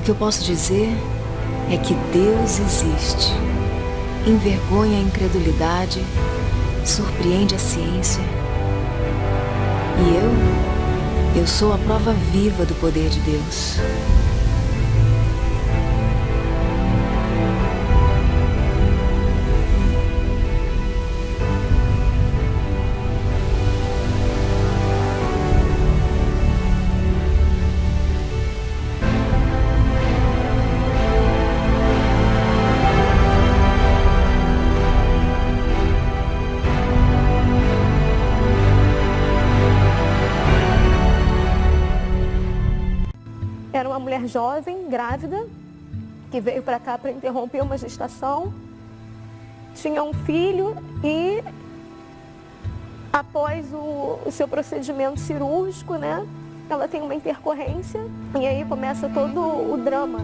O que eu posso dizer é que Deus existe, envergonha a incredulidade, surpreende a ciência. E eu sou a prova viva do poder de Deus. Era uma mulher jovem, grávida, que veio para cá para interromper uma gestação. Tinha um filho e, após o seu procedimento cirúrgico, né, ela tem uma intercorrência. E aí começa todo o drama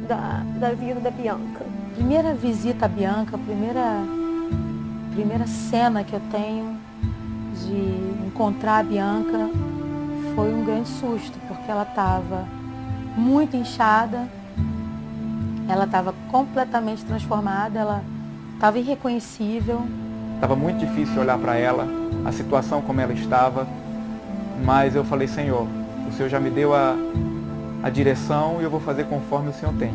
da vida da Bianca. Primeira visita à Bianca, primeira cena que eu tenho de encontrar a Bianca foi um grande susto, porque ela estava muito inchada, ela estava completamente transformada, ela estava irreconhecível. Estava muito difícil olhar para ela, a situação como ela estava, mas eu falei, Senhor, o Senhor já me deu a direção e eu vou fazer conforme o Senhor tem.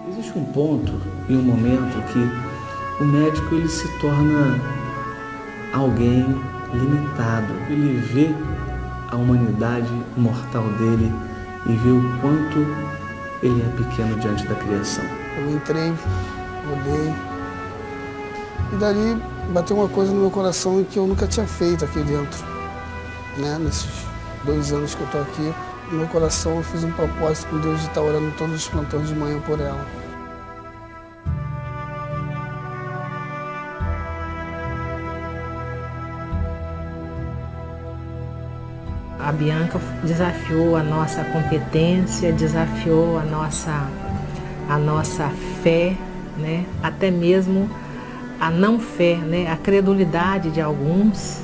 Existe um ponto e um momento que o médico ele se torna alguém limitado. Ele vê a humanidade mortal dele e vê o quanto ele é pequeno diante da criação. Eu entrei, olhei e dali bateu uma coisa no meu coração que eu nunca tinha feito aqui dentro. Né? Nesses 2 anos que eu estou aqui, no meu coração eu fiz um propósito com Deus de estar orando todos os plantões de manhã por ela. A Bianca desafiou a nossa competência, desafiou a nossa fé, né? Até mesmo a não fé, né? A credulidade de alguns.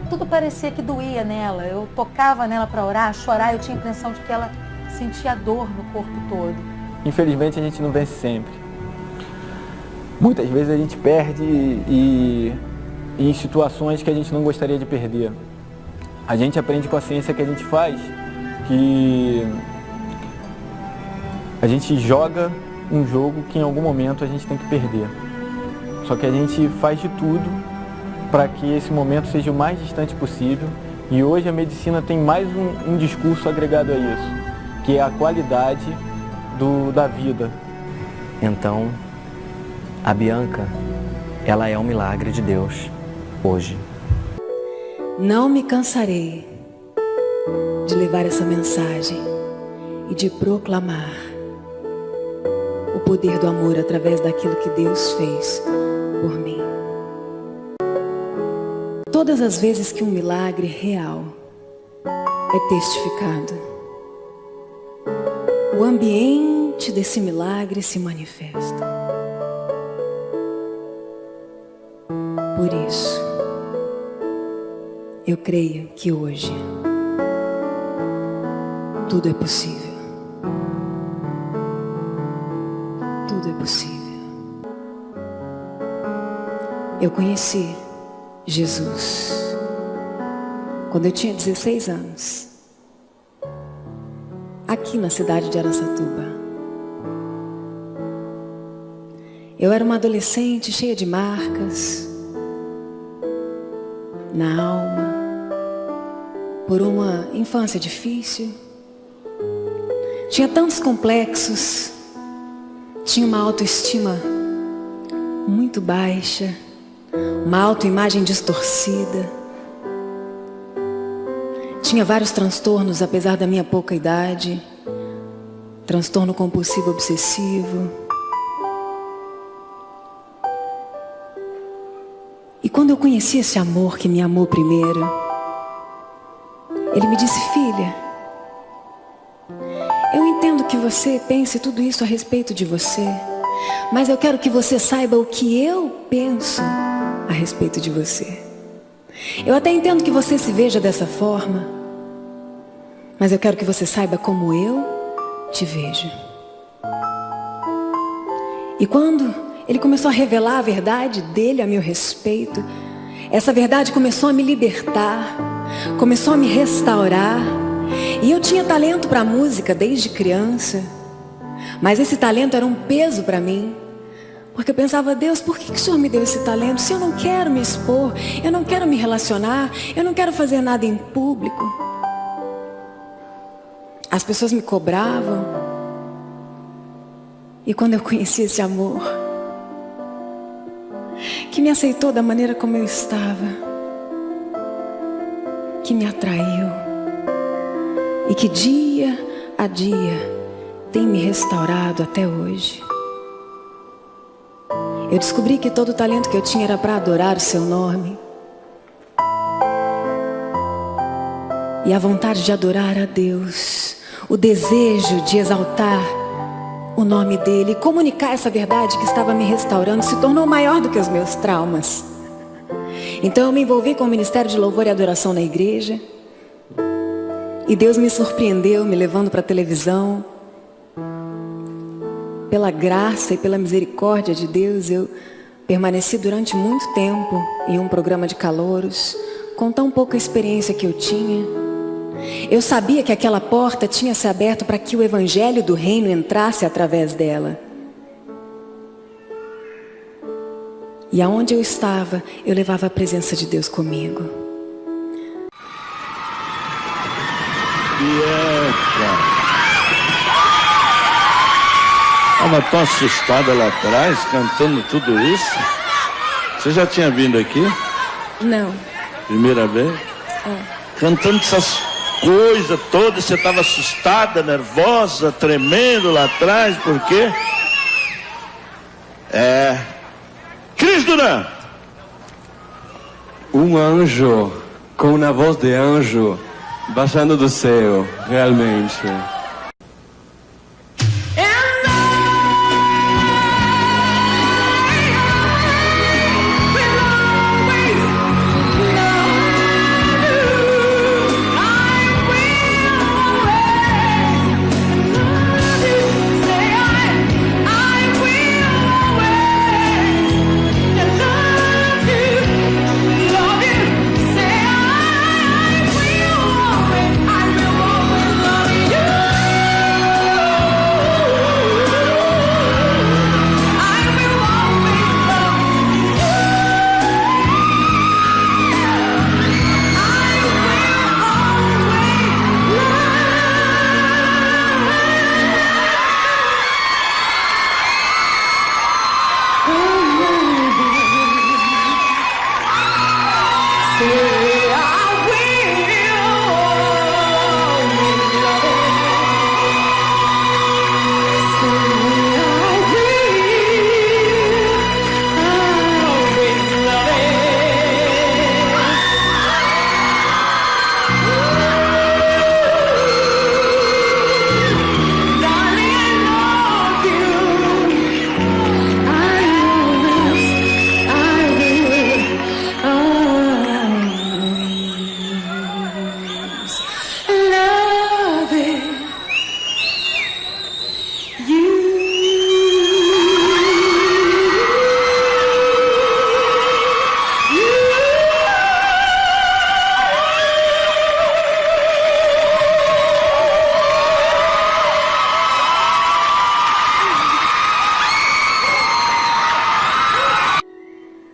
Tudo parecia que doía nela. Eu tocava nela para orar, chorar, eu tinha a impressão de que ela sentia dor no corpo todo. Infelizmente a gente não vence sempre. Muitas vezes a gente perde e em situações que a gente não gostaria de perder. A gente aprende com a ciência que a gente faz, que a gente joga um jogo que em algum momento a gente tem que perder. Só que a gente faz de tudo para que esse momento seja o mais distante possível. E hoje a medicina tem mais um discurso agregado a isso, que é a qualidade da vida. Então, a Bianca, ela é um milagre de Deus hoje. Não me cansarei de levar essa mensagem e de proclamar o poder do amor através daquilo que Deus fez por mim. Todas as vezes que um milagre real é testificado, o ambiente desse milagre se manifesta. Por isso, eu creio que hoje tudo é possível. Tudo é possível. Eu conheci Jesus quando eu tinha 16 anos, aqui na cidade de Araçatuba. Eu era uma adolescente cheia de marcas na alma, por uma infância difícil. Tinha tantos complexos, tinha uma autoestima muito baixa, uma autoimagem distorcida. Tinha vários transtornos, apesar da minha pouca idade. Transtorno compulsivo obsessivo. E quando eu conheci esse amor que me amou primeiro, ele me disse: filha, eu entendo que você pense tudo isso a respeito de você, mas eu quero que você saiba o que eu penso a respeito de você. Eu até entendo que você se veja dessa forma, mas eu quero que você saiba como eu te vejo. E quando ele começou a revelar a verdade dele a meu respeito, essa verdade começou a me libertar, começou a me restaurar. E eu tinha talento para música desde criança, mas esse talento era um peso para mim, porque eu pensava: Deus, por que o Senhor me deu esse talento se eu não quero me expor, eu não quero me relacionar, eu não quero fazer nada em público? As pessoas me cobravam. E quando eu conheci esse amor, que me aceitou da maneira como eu estava, que me atraiu e que dia a dia tem me restaurado até hoje, eu descobri que todo o talento que eu tinha era para adorar o seu nome. E a vontade de adorar a Deus, o desejo de exaltar o nome dele, comunicar essa verdade que estava me restaurando, se tornou maior do que os meus traumas. Então eu me envolvi com o Ministério de Louvor e Adoração na igreja, e Deus me surpreendeu, me levando para a televisão. Pela graça e pela misericórdia de Deus, eu permaneci durante muito tempo em um programa de calouros, com tão pouca experiência que eu tinha. Eu sabia que aquela porta tinha se aberto para que o evangelho do reino entrasse através dela. E aonde eu estava, eu levava a presença de Deus comigo. Bianca, estava tão assustada lá atrás, cantando tudo isso. Você já tinha vindo aqui? Não. Primeira vez? Cantando essas coisas todas, você estava assustada, nervosa, tremendo lá atrás, por quê? Cris Duran! Um anjo, com uma voz de anjo, baixando do céu, realmente.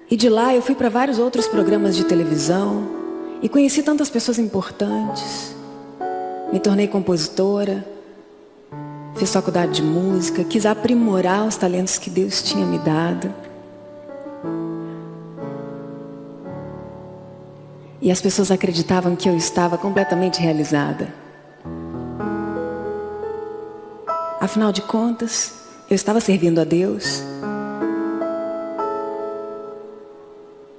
E de lá eu fui para vários outros programas de televisão e conheci tantas pessoas importantes. Me tornei compositora, fiz faculdade de música, quis aprimorar os talentos que Deus tinha me dado. E as pessoas acreditavam que eu estava completamente realizada. Afinal de contas, eu estava servindo a Deus.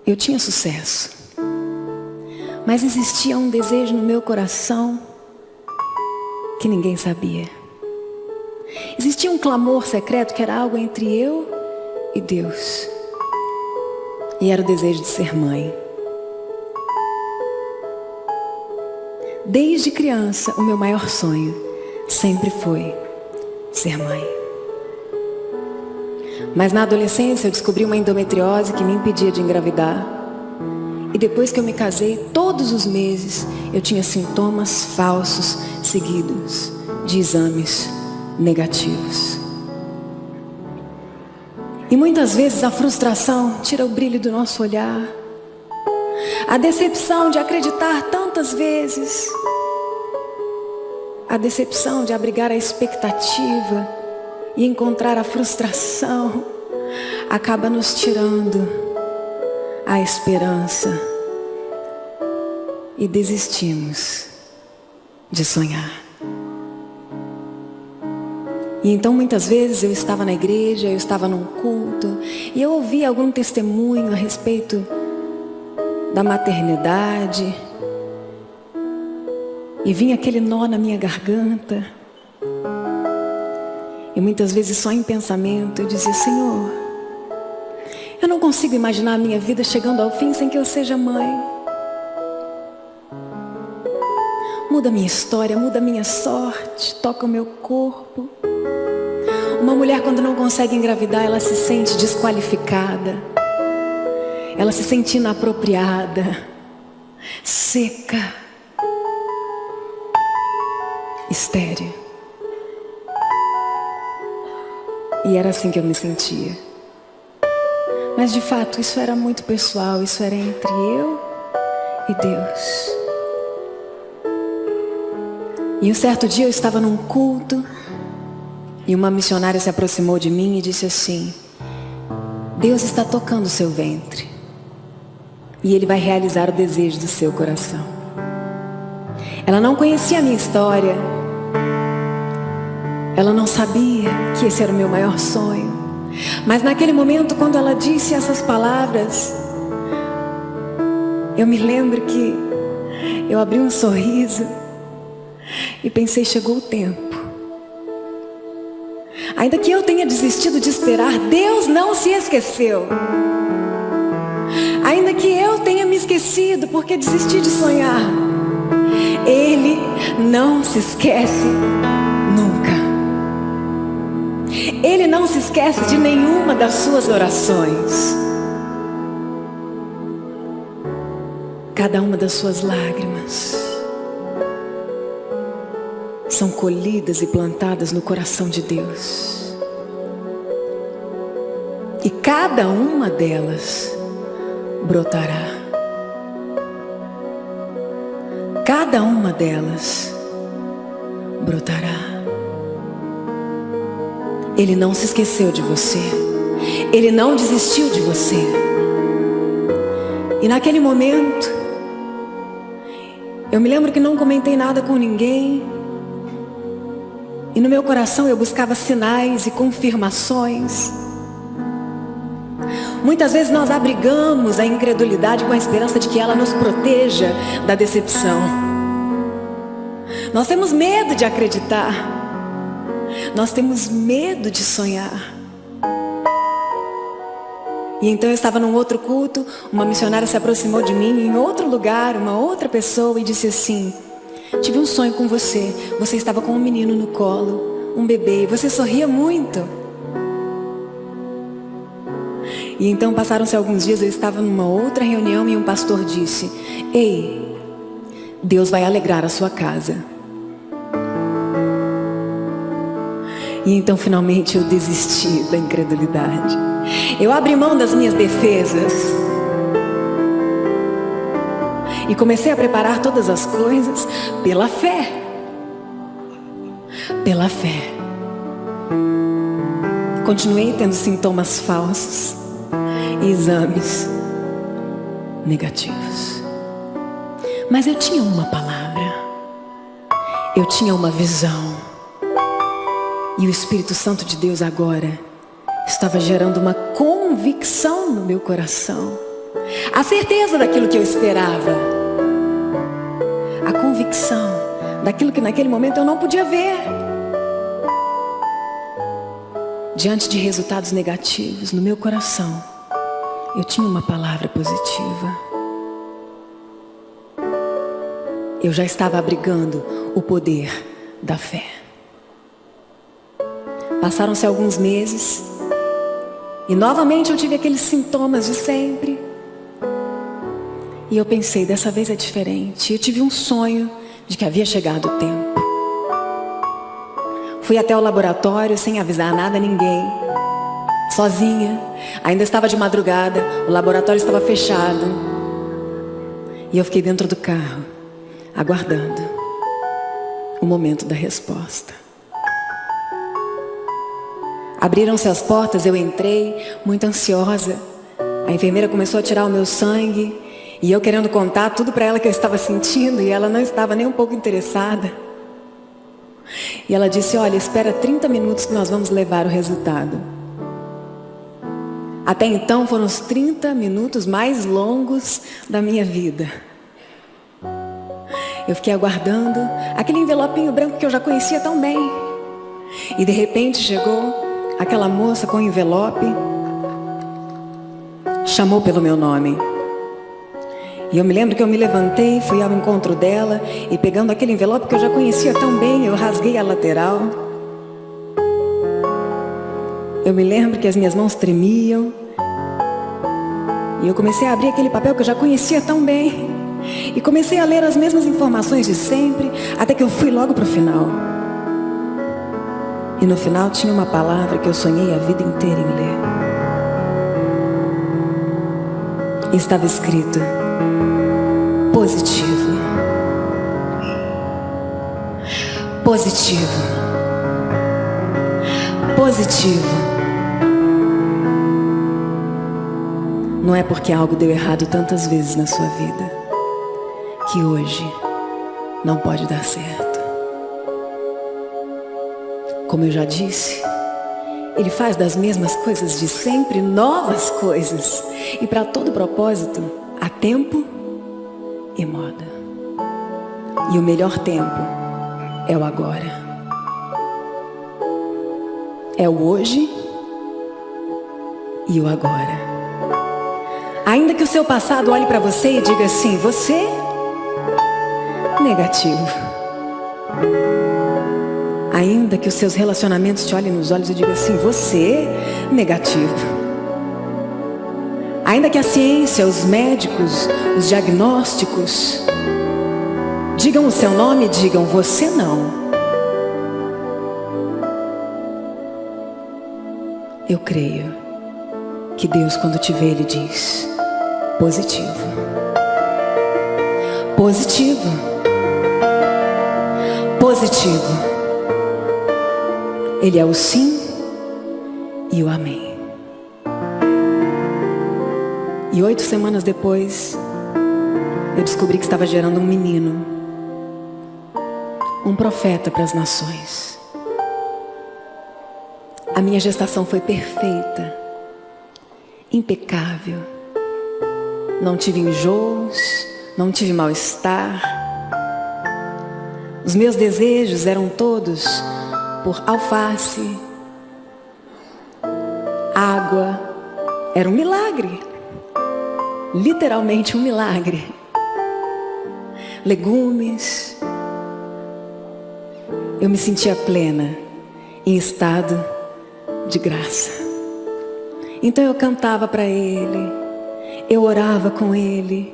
Eu tinha sucesso, mas existia um desejo no meu coração que ninguém sabia. Existia um clamor secreto que era algo entre eu e Deus. E era o desejo de ser mãe. Desde criança, o meu maior sonho sempre foi ser mãe. Mas na adolescência eu descobri uma endometriose que me impedia de engravidar. E depois que eu me casei, todos os meses eu tinha sintomas falsos seguidos de exames negativos. E muitas vezes a frustração tira o brilho do nosso olhar. A decepção de acreditar tantas vezes. A decepção de abrigar a expectativa e encontrar a frustração acaba nos tirando a esperança e desistimos de sonhar. E então muitas vezes eu estava na igreja, eu estava num culto e eu ouvia algum testemunho a respeito da maternidade e vinha aquele nó na minha garganta. E muitas vezes só em pensamento eu dizia: Senhor, eu não consigo imaginar a minha vida chegando ao fim sem que eu seja mãe. Muda a minha história, muda a minha sorte, toca o meu corpo. Uma mulher, quando não consegue engravidar, ela se sente desqualificada. Ela se sente inapropriada, seca, estéril. E era assim que eu me sentia. Mas de fato isso era muito pessoal, isso era entre eu e Deus. E um certo dia eu estava num culto e uma missionária se aproximou de mim e disse assim: Deus está tocando o seu ventre e Ele vai realizar o desejo do seu coração. Ela não conhecia a minha história. Ela não sabia que esse era o meu maior sonho. Mas naquele momento, quando ela disse essas palavras, eu me lembro que eu abri um sorriso e pensei: chegou o tempo. Ainda que eu tenha desistido de esperar, Deus não se esqueceu. Ainda que eu tenha me esquecido porque desisti de sonhar, Ele não se esquece nunca. Ele não se esquece de nenhuma das suas orações. Cada uma das suas lágrimas são colhidas e plantadas no coração de Deus. E cada uma delas brotará. Cada uma delas brotará. Ele não se esqueceu de você. Ele não desistiu de você. E naquele momento, eu me lembro que não comentei nada com ninguém. E no meu coração eu buscava sinais e confirmações. Muitas vezes nós abrigamos a incredulidade com a esperança de que ela nos proteja da decepção. Nós temos medo de acreditar. Nós temos medo de sonhar. E então eu estava num outro culto, uma missionária se aproximou de mim em outro lugar, uma outra pessoa, e disse assim: tive um sonho com você. Você estava com um menino no colo, um bebê, e você sorria muito. E então passaram-se alguns dias, eu estava numa outra reunião e um pastor disse: ei, Deus vai alegrar a sua casa. E então finalmente eu desisti da incredulidade. Eu abri mão das minhas defesas e comecei a preparar todas as coisas pela fé. Pela fé. Continuei tendo sintomas falsos e exames negativos. Mas eu tinha uma palavra. Eu tinha uma visão. E o Espírito Santo de Deus agora estava gerando uma convicção no meu coração. A certeza daquilo que eu esperava. A convicção daquilo que naquele momento eu não podia ver. Diante de resultados negativos no meu coração, eu tinha uma palavra positiva. Eu já estava abrigando o poder da fé. Passaram-se alguns meses e novamente eu tive aqueles sintomas de sempre. E eu pensei, dessa vez é diferente. Eu tive um sonho de que havia chegado o tempo. Fui até o laboratório sem avisar nada a ninguém, sozinha. Ainda estava de madrugada, o laboratório estava fechado. E eu fiquei dentro do carro, aguardando o momento da resposta. Abriram-se as portas, eu entrei, muito ansiosa. A enfermeira começou a tirar o meu sangue e eu querendo contar tudo para ela que eu estava sentindo, e ela não estava nem um pouco interessada. E ela disse, olha, espera 30 minutos que nós vamos levar o resultado. Até então foram os 30 minutos mais longos da minha vida. Eu fiquei aguardando aquele envelopinho branco que eu já conhecia tão bem. E de repente chegou aquela moça com o envelope, chamou pelo meu nome. E eu me lembro que eu me levantei, fui ao encontro dela e pegando aquele envelope que eu já conhecia tão bem, eu rasguei a lateral. Eu me lembro que as minhas mãos tremiam e eu comecei a abrir aquele papel que eu já conhecia tão bem e comecei a ler as mesmas informações de sempre, até que eu fui logo para o final. E no final tinha uma palavra que eu sonhei a vida inteira em ler. E estava escrito: positivo. Positivo. Positivo. Não é porque algo deu errado tantas vezes na sua vida que hoje não pode dar certo. Como eu já disse, Ele faz das mesmas coisas de sempre novas coisas. E para todo propósito, há tempo e moda. E o melhor tempo é o agora. É o hoje e o agora. Ainda que o seu passado olhe para você e diga assim: você, negativo. Ainda que os seus relacionamentos te olhem nos olhos e digam assim: você, negativo. Ainda que a ciência, os médicos, os diagnósticos digam o seu nome e digam: você não. Eu creio que Deus, quando te vê, Ele diz: positivo. Positivo. Positivo. Ele é o sim e o amém. E 8 semanas depois, eu descobri que estava gerando um menino, um profeta para as nações. A minha gestação foi perfeita, impecável. Não tive enjoos, não tive mal-estar. Os meus desejos eram todos por alface, água. Era um milagre, literalmente um milagre. Legumes. Eu me sentia plena, em estado de graça. Então eu cantava para Ele, eu orava com Ele.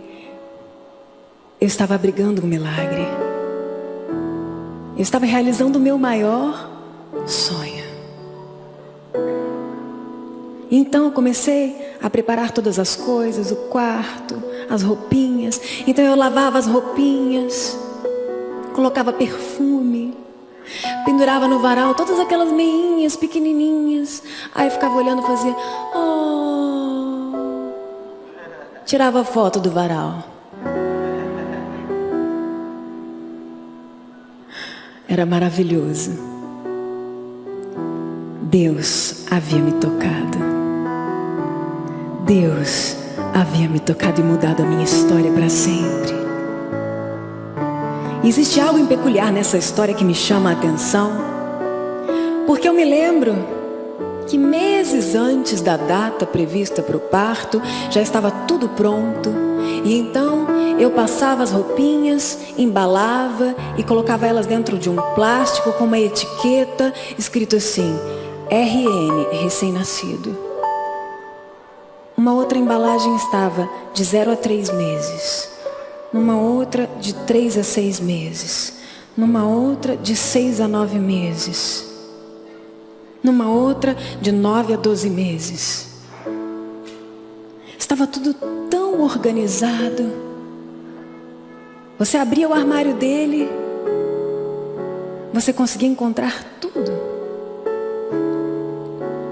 Eu estava abrigando um milagre. Eu estava realizando o meu maior sonho. Então eu comecei a preparar todas as coisas, o quarto, as roupinhas. Então eu lavava as roupinhas, colocava perfume, pendurava no varal todas aquelas meinhas pequenininhas. Aí eu ficava olhando e fazia oh. Tirava foto do varal. Era maravilhoso. Deus havia me tocado. Deus havia me tocado e mudado a minha história para sempre. E existe algo em peculiar nessa história que me chama a atenção, porque eu me lembro que meses antes da data prevista para o parto já estava tudo pronto. E então eu passava as roupinhas, embalava e colocava elas dentro de um plástico com uma etiqueta escrito assim: RN, recém-nascido. Uma outra embalagem estava de 0 a 3 meses. Numa outra, de 3 a 6 meses. Numa outra, de 6 a 9 meses. Numa outra, de 9 a 12 meses. Estava tudo tão organizado. Você abria o armário dele, você conseguia encontrar tudo.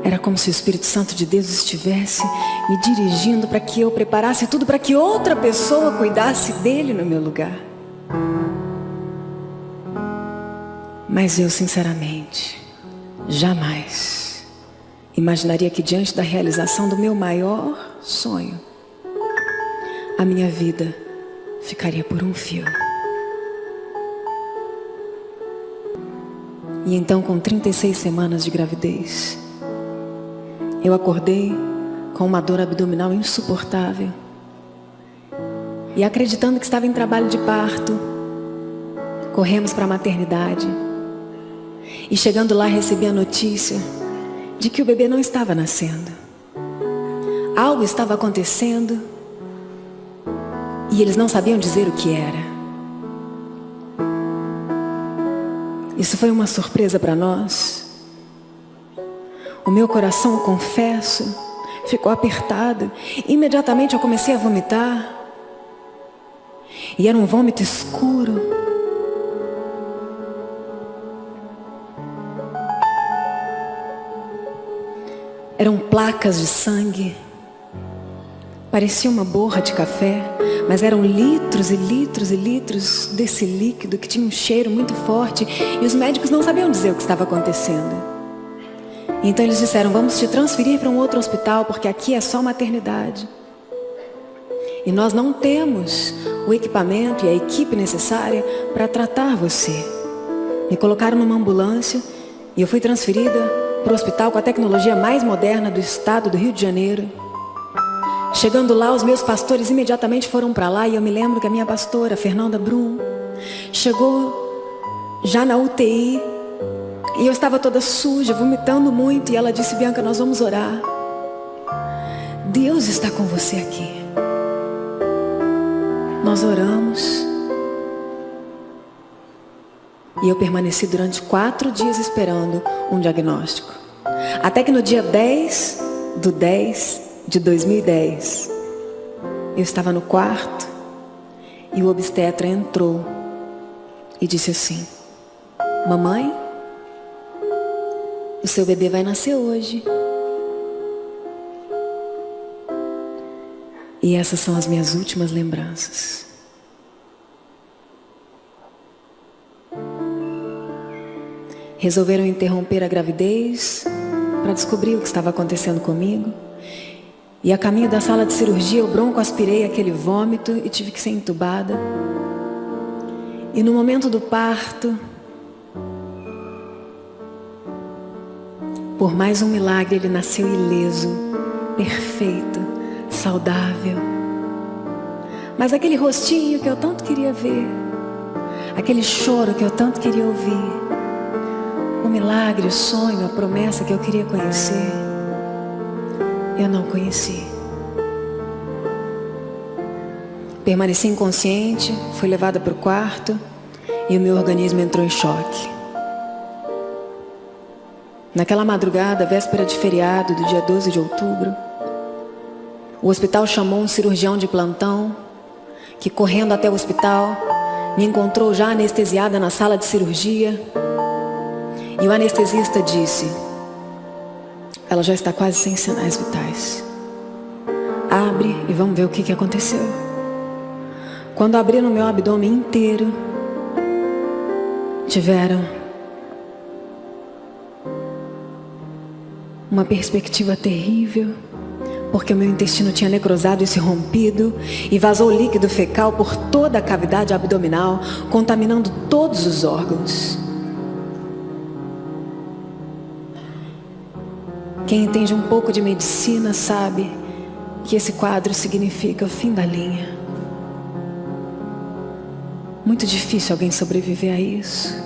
Era como se o Espírito Santo de Deus estivesse me dirigindo para que eu preparasse tudo para que outra pessoa cuidasse dele no meu lugar. Mas eu, sinceramente, jamais imaginaria que diante da realização do meu maior sonho, a minha vida ficaria por um fio. E então, com 36 semanas de gravidez, eu acordei com uma dor abdominal insuportável. E acreditando que estava em trabalho de parto, corremos para a maternidade. E chegando lá, recebi a notícia de que o bebê não estava nascendo. Algo estava acontecendo e eles não sabiam dizer o que era. Isso foi uma surpresa para nós. O meu coração, confesso, ficou apertado. Imediatamente eu comecei a vomitar. E era um vômito escuro. Eram placas de sangue. Parecia uma borra de café, mas eram litros e litros e litros desse líquido que tinha um cheiro muito forte. E os médicos não sabiam dizer o que estava acontecendo. Então eles disseram: vamos te transferir para um outro hospital, porque aqui é só maternidade. E nós não temos o equipamento e a equipe necessária para tratar você. Me colocaram numa ambulância e eu fui transferida para o hospital com a tecnologia mais moderna do estado do Rio de Janeiro. Chegando lá, os meus pastores imediatamente foram para lá. E eu me lembro que a minha pastora, Fernanda Brum, chegou já na UTI. E eu estava toda suja, vomitando muito. E ela disse: Bianca, nós vamos orar. Deus está com você aqui. Nós oramos. E eu permaneci durante 4 dias esperando um diagnóstico. Até que no dia 10/10 de 2010, eu estava no quarto e o obstetra entrou e disse assim: mamãe, o seu bebê vai nascer hoje. E essas são as minhas últimas lembranças. Resolveram interromper a gravidez para descobrir o que estava acontecendo comigo. E a caminho da sala de cirurgia eu broncoaspirei aquele vômito e tive que ser entubada. E no momento do parto, por mais um milagre, ele nasceu ileso, perfeito, saudável. Mas aquele rostinho que eu tanto queria ver, aquele choro que eu tanto queria ouvir, o milagre, o sonho, a promessa que eu queria conhecer, eu não conheci. Permaneci inconsciente, fui levada para o quarto e o meu organismo entrou em choque. Naquela madrugada, véspera de feriado do dia 12 de outubro, o hospital chamou um cirurgião de plantão que, correndo até o hospital, me encontrou já anestesiada na sala de cirurgia. E o anestesista disse: ela já está quase sem sinais vitais. Abre e vamos ver o que aconteceu. Quando abri no meu abdômen inteiro, tiveram uma perspectiva terrível, porque o meu intestino tinha necrosado e se rompido, e vazou líquido fecal por toda a cavidade abdominal, contaminando todos os órgãos. Quem entende um pouco de medicina sabe que esse quadro significa o fim da linha. Muito difícil alguém sobreviver a isso.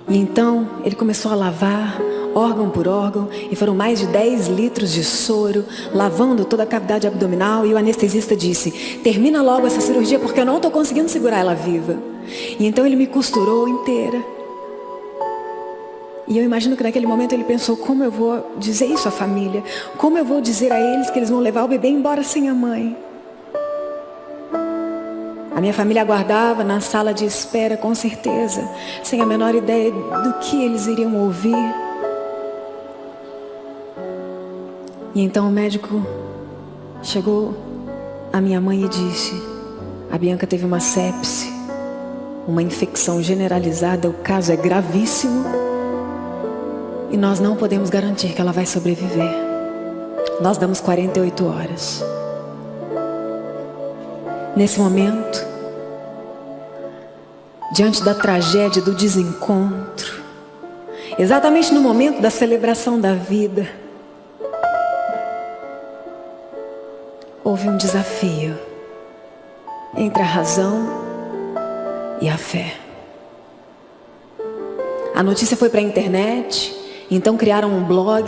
E então ele começou a lavar órgão por órgão, e foram mais de 10 litros de soro, lavando toda a cavidade abdominal, e o anestesista disse: termina logo essa cirurgia porque eu não estou conseguindo segurar ela viva. E então ele me costurou inteira. E eu imagino que naquele momento ele pensou: como eu vou dizer isso à família? Como eu vou dizer a eles que eles vão levar o bebê embora sem a mãe? A minha família aguardava na sala de espera, com certeza, sem a menor ideia do que eles iriam ouvir. E então o médico chegou à minha mãe e disse: a Bianca teve uma sepse, uma infecção generalizada, o caso é gravíssimo e nós não podemos garantir que ela vai sobreviver. Nós damos 48 horas. Nesse momento, diante da tragédia do desencontro, exatamente no momento da celebração da vida, houve um desafio entre a razão e a fé. A notícia foi para a internet, então criaram um blog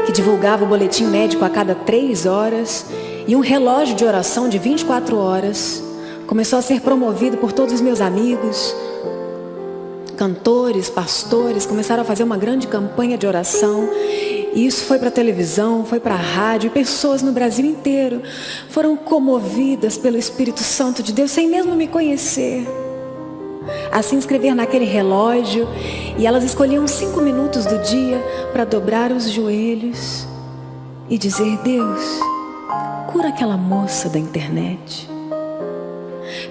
que divulgava o boletim médico a cada 3 horas, e um relógio de oração de 24 horas começou a ser promovido por todos os meus amigos. Cantores, pastores começaram a fazer uma grande campanha de oração. E isso foi para a televisão, foi para a rádio, e pessoas no Brasil inteiro foram comovidas pelo Espírito Santo de Deus, sem mesmo me conhecer, a se inscrever naquele relógio. E elas escolhiam 5 minutos do dia para dobrar os joelhos e dizer: Deus, cura aquela moça da internet.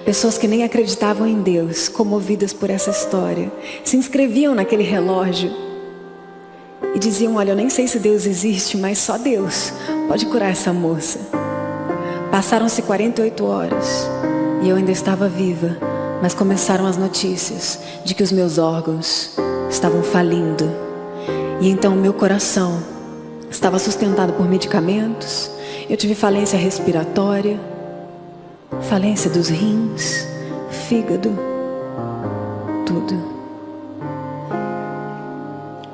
Pessoas que nem acreditavam em Deus, comovidas por essa história, se inscreviam naquele relógio e diziam: olha, eu nem sei se Deus existe, mas só Deus pode curar essa moça. Passaram-se 48 horas e eu ainda estava viva, mas começaram as notícias de que os meus órgãos estavam falindo. E então meu coração estava sustentado por medicamentos. Eu tive falência respiratória, falência dos rins, fígado, tudo.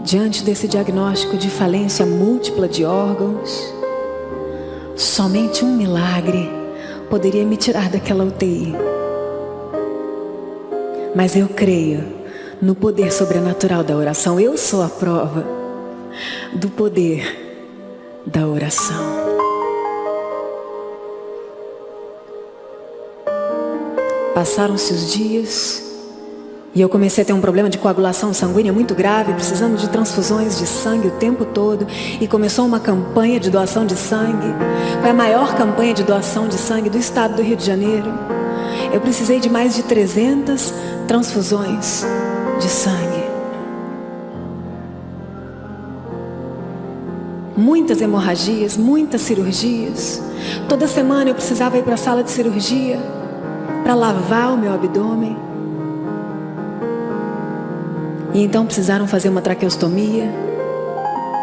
Diante desse diagnóstico de falência múltipla de órgãos, somente um milagre poderia me tirar daquela UTI. Mas eu creio no poder sobrenatural da oração. Eu sou a prova do poder da oração. Passaram-se os dias e eu comecei a ter um problema de coagulação sanguínea muito grave, precisando de transfusões de sangue o tempo todo. E começou uma campanha de doação de sangue. Foi a maior campanha de doação de sangue do estado do Rio de Janeiro. Eu precisei de mais de 300 transfusões de sangue. Muitas hemorragias, muitas cirurgias. Toda semana eu precisava ir para a sala de cirurgia para lavar o meu abdômen. E então precisaram fazer uma traqueostomia.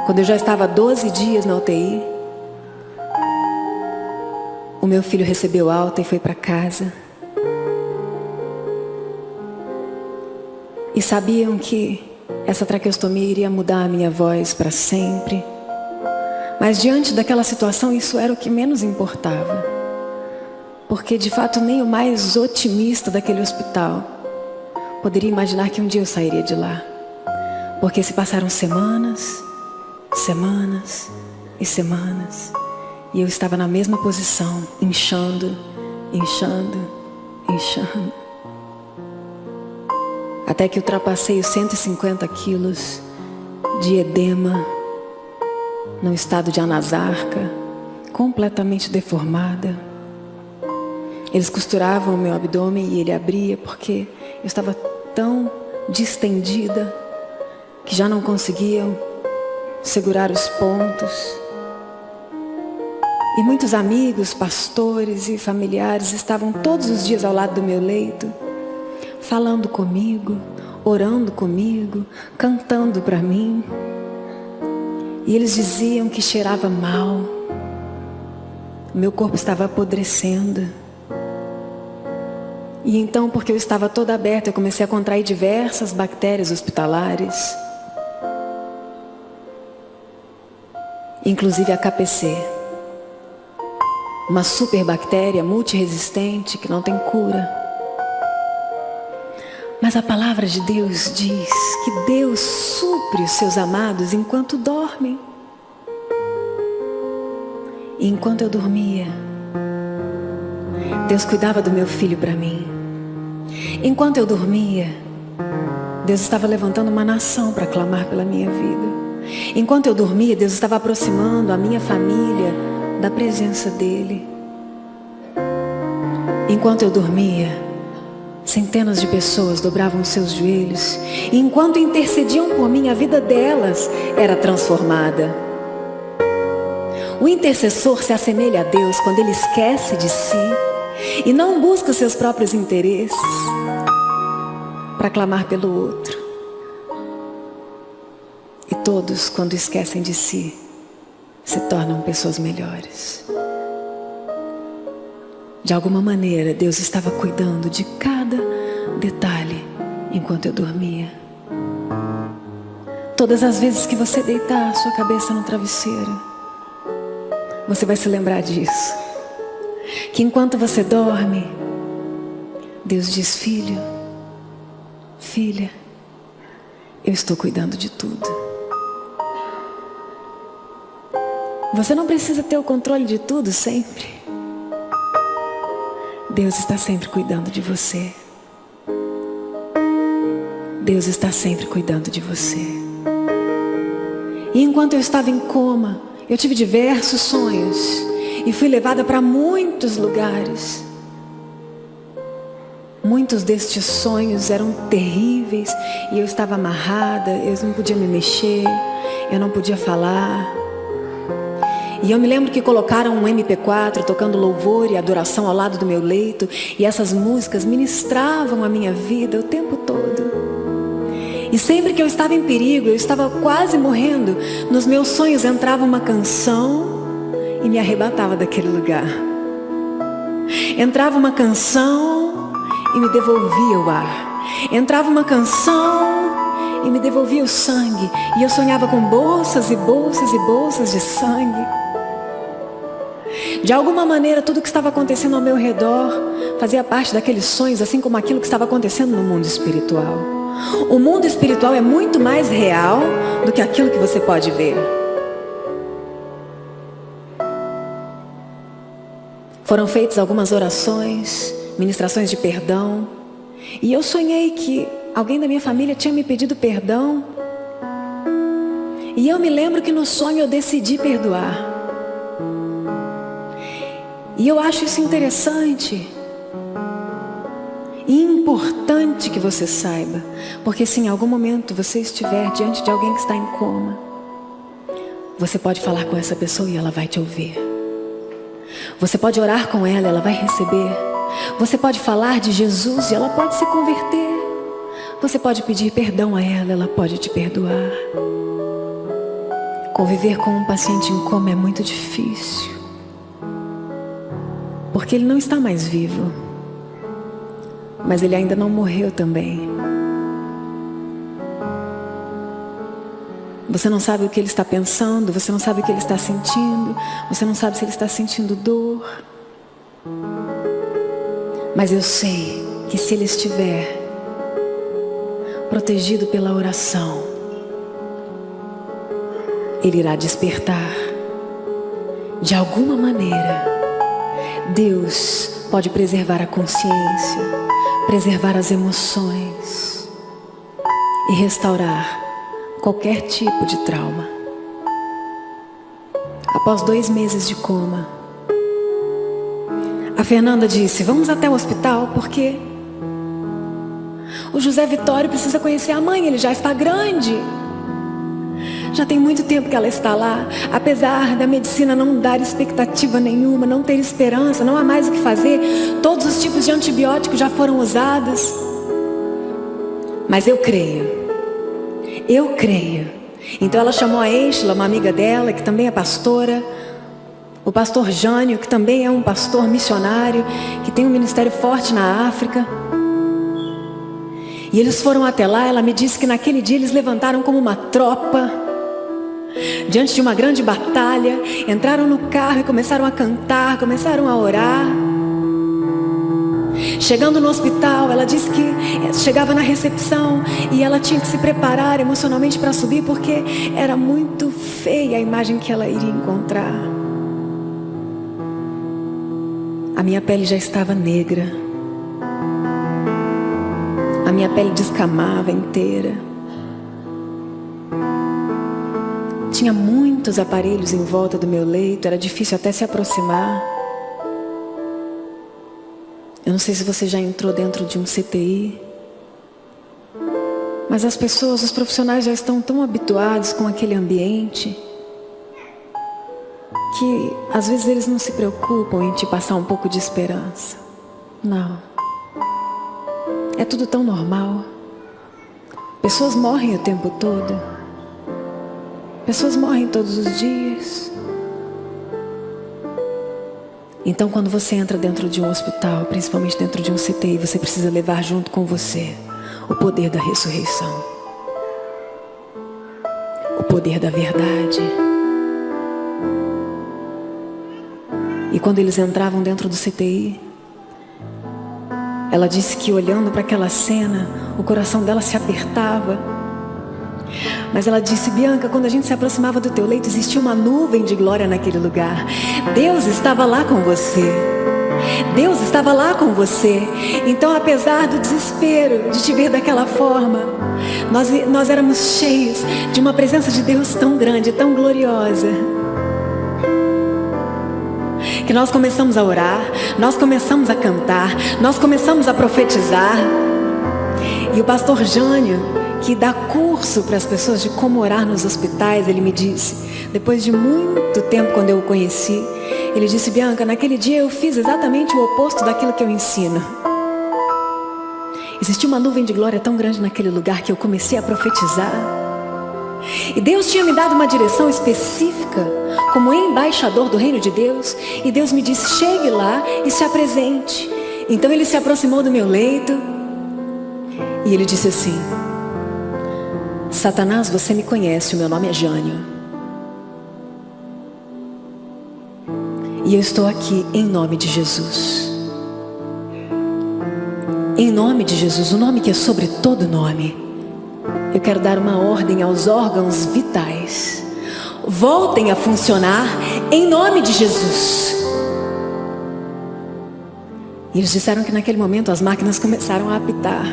Quando eu já estava 12 dias na UTI, o meu filho recebeu alta e foi para casa. E sabiam que essa traqueostomia iria mudar a minha voz para sempre. Mas diante daquela situação, isso era o que menos importava. Porque de fato nem o mais otimista daquele hospital poderia imaginar que um dia eu sairia de lá. Porque se passaram semanas, semanas e semanas, e eu estava na mesma posição, inchando, inchando, inchando. Até que ultrapassei os 150 quilos de edema, num estado de anasarca, completamente deformada. Eles costuravam o meu abdômen e ele abria porque eu estava tão distendida que já não conseguiam segurar os pontos. E muitos amigos, pastores e familiares estavam todos os dias ao lado do meu leito, falando comigo, orando comigo, cantando para mim. E eles diziam que cheirava mal. Meu corpo estava apodrecendo. E então, porque eu estava toda aberta, eu comecei a contrair diversas bactérias hospitalares. Inclusive a KPC. Uma superbactéria multiresistente que não tem cura. Mas a palavra de Deus diz que Deus supre os seus amados enquanto dormem. E enquanto eu dormia, Deus cuidava do meu filho para mim. Enquanto eu dormia, Deus estava levantando uma nação para clamar pela minha vida. Enquanto eu dormia, Deus estava aproximando a minha família da presença dEle. Enquanto eu dormia, centenas de pessoas dobravam os seus joelhos. E enquanto intercediam por mim, a vida delas era transformada. O intercessor se assemelha a Deus quando ele esquece de si e não busca os seus próprios interesses para clamar pelo outro. E todos, quando esquecem de si, se tornam pessoas melhores. De alguma maneira, Deus estava cuidando de cada detalhe enquanto eu dormia. Todas as vezes que você deitar a sua cabeça no travesseiro, você vai se lembrar disso. Que enquanto você dorme, Deus diz: filho, filha, eu estou cuidando de tudo. Você não precisa ter o controle de tudo sempre. Deus está sempre cuidando de você. Deus está sempre cuidando de você. E enquanto eu estava em coma, eu tive diversos sonhos e fui levada para muitos lugares. Muitos destes sonhos eram terríveis e eu estava amarrada, eu não podia me mexer, eu não podia falar. E eu me lembro que colocaram um MP4 tocando louvor e adoração ao lado do meu leito, e essas músicas ministravam a minha vida o tempo todo. E sempre que eu estava em perigo, eu estava quase morrendo, nos meus sonhos entrava uma canção e me arrebatava daquele lugar. Entrava uma canção e me devolvia o ar. Entrava uma canção e me devolvia o sangue. E eu sonhava com bolsas e bolsas e bolsas de sangue. De alguma maneira, tudo que estava acontecendo ao meu redor fazia parte daqueles sonhos, assim como aquilo que estava acontecendo no mundo espiritual. O mundo espiritual é muito mais real do que aquilo que você pode ver. Foram feitas algumas orações, ministrações de perdão, e eu sonhei que alguém da minha família tinha me pedido perdão. E eu me lembro que no sonho eu decidi perdoar. E eu acho isso interessante e importante que você saiba, porque se em algum momento você estiver diante de alguém que está em coma, você pode falar com essa pessoa e ela vai te ouvir. Você pode orar com ela, ela vai receber. Você pode falar de Jesus e ela pode se converter. Você pode pedir perdão a ela, ela pode te perdoar. Conviver com um paciente em coma é muito difícil, porque ele não está mais vivo, mas ele ainda não morreu também. Você não sabe o que ele está pensando, você não sabe o que ele está sentindo, você não sabe se ele está sentindo dor. Mas eu sei que se ele estiver protegido pela oração, ele irá despertar. De alguma maneira, Deus pode preservar a consciência, preservar as emoções e restaurar qualquer tipo de trauma. Após 2 meses de coma, a Fernanda disse: vamos até o hospital porque o José Vitório precisa conhecer a mãe, ele já está grande. Já tem muito tempo que ela está lá. Apesar da medicina não dar expectativa nenhuma, não ter esperança, não há mais o que fazer. Todos os tipos de antibióticos já foram usados. Mas eu creio Então ela chamou a Êxila, uma amiga dela, que também é pastora, o pastor Jânio, que também é um pastor missionário, que tem um ministério forte na África. E eles foram até lá. Ela me disse que naquele dia eles levantaram como uma tropa, diante de uma grande batalha, entraram no carro e começaram a cantar, começaram a orar. Chegando no hospital, ela disse que chegava na recepção e ela tinha que se preparar emocionalmente para subir, porque era muito feia a imagem que ela iria encontrar. A minha pele já estava negra, a minha pele descamava inteira. Tinha muitos aparelhos em volta do meu leito, era difícil até se aproximar. Eu não sei se você já entrou dentro de um CTI, mas as pessoas, os profissionais já estão tão habituados com aquele ambiente que às vezes eles não se preocupam em te passar um pouco de esperança. Não. É tudo tão normal. Pessoas morrem o tempo todo. Pessoas morrem todos os dias. Então, quando você entra dentro de um hospital, principalmente dentro de um CTI, você precisa levar junto com você o poder da ressurreição, o poder da verdade. E quando eles entravam dentro do CTI, ela disse que olhando para aquela cena, o coração dela se apertava. Mas ela disse: Bianca, quando a gente se aproximava do teu leito, existia uma nuvem de glória naquele lugar. Deus estava lá com você. Deus estava lá com você. Então, apesar do desespero de te ver daquela forma, nós éramos cheios de uma presença de Deus tão grande, tão gloriosa, que nós começamos a orar, nós começamos a cantar, nós começamos a profetizar. E o pastor Jânio, que dá curso para as pessoas de como orar nos hospitais, ele me disse, depois de muito tempo, quando eu o conheci, ele disse: Bianca, naquele dia eu fiz exatamente o oposto daquilo que eu ensino. Existia uma nuvem de glória tão grande naquele lugar que eu comecei a profetizar. E Deus tinha me dado uma direção específica como embaixador do reino de Deus. E Deus me disse: chegue lá e se apresente. Então ele se aproximou do meu leito e ele disse assim: Satanás, você me conhece, o meu nome é Jânio. E eu estou aqui em nome de Jesus. Em nome de Jesus, o nome que é sobre todo nome. Eu quero dar uma ordem aos órgãos vitais. Voltem a funcionar em nome de Jesus. E eles disseram que naquele momento as máquinas começaram a apitar,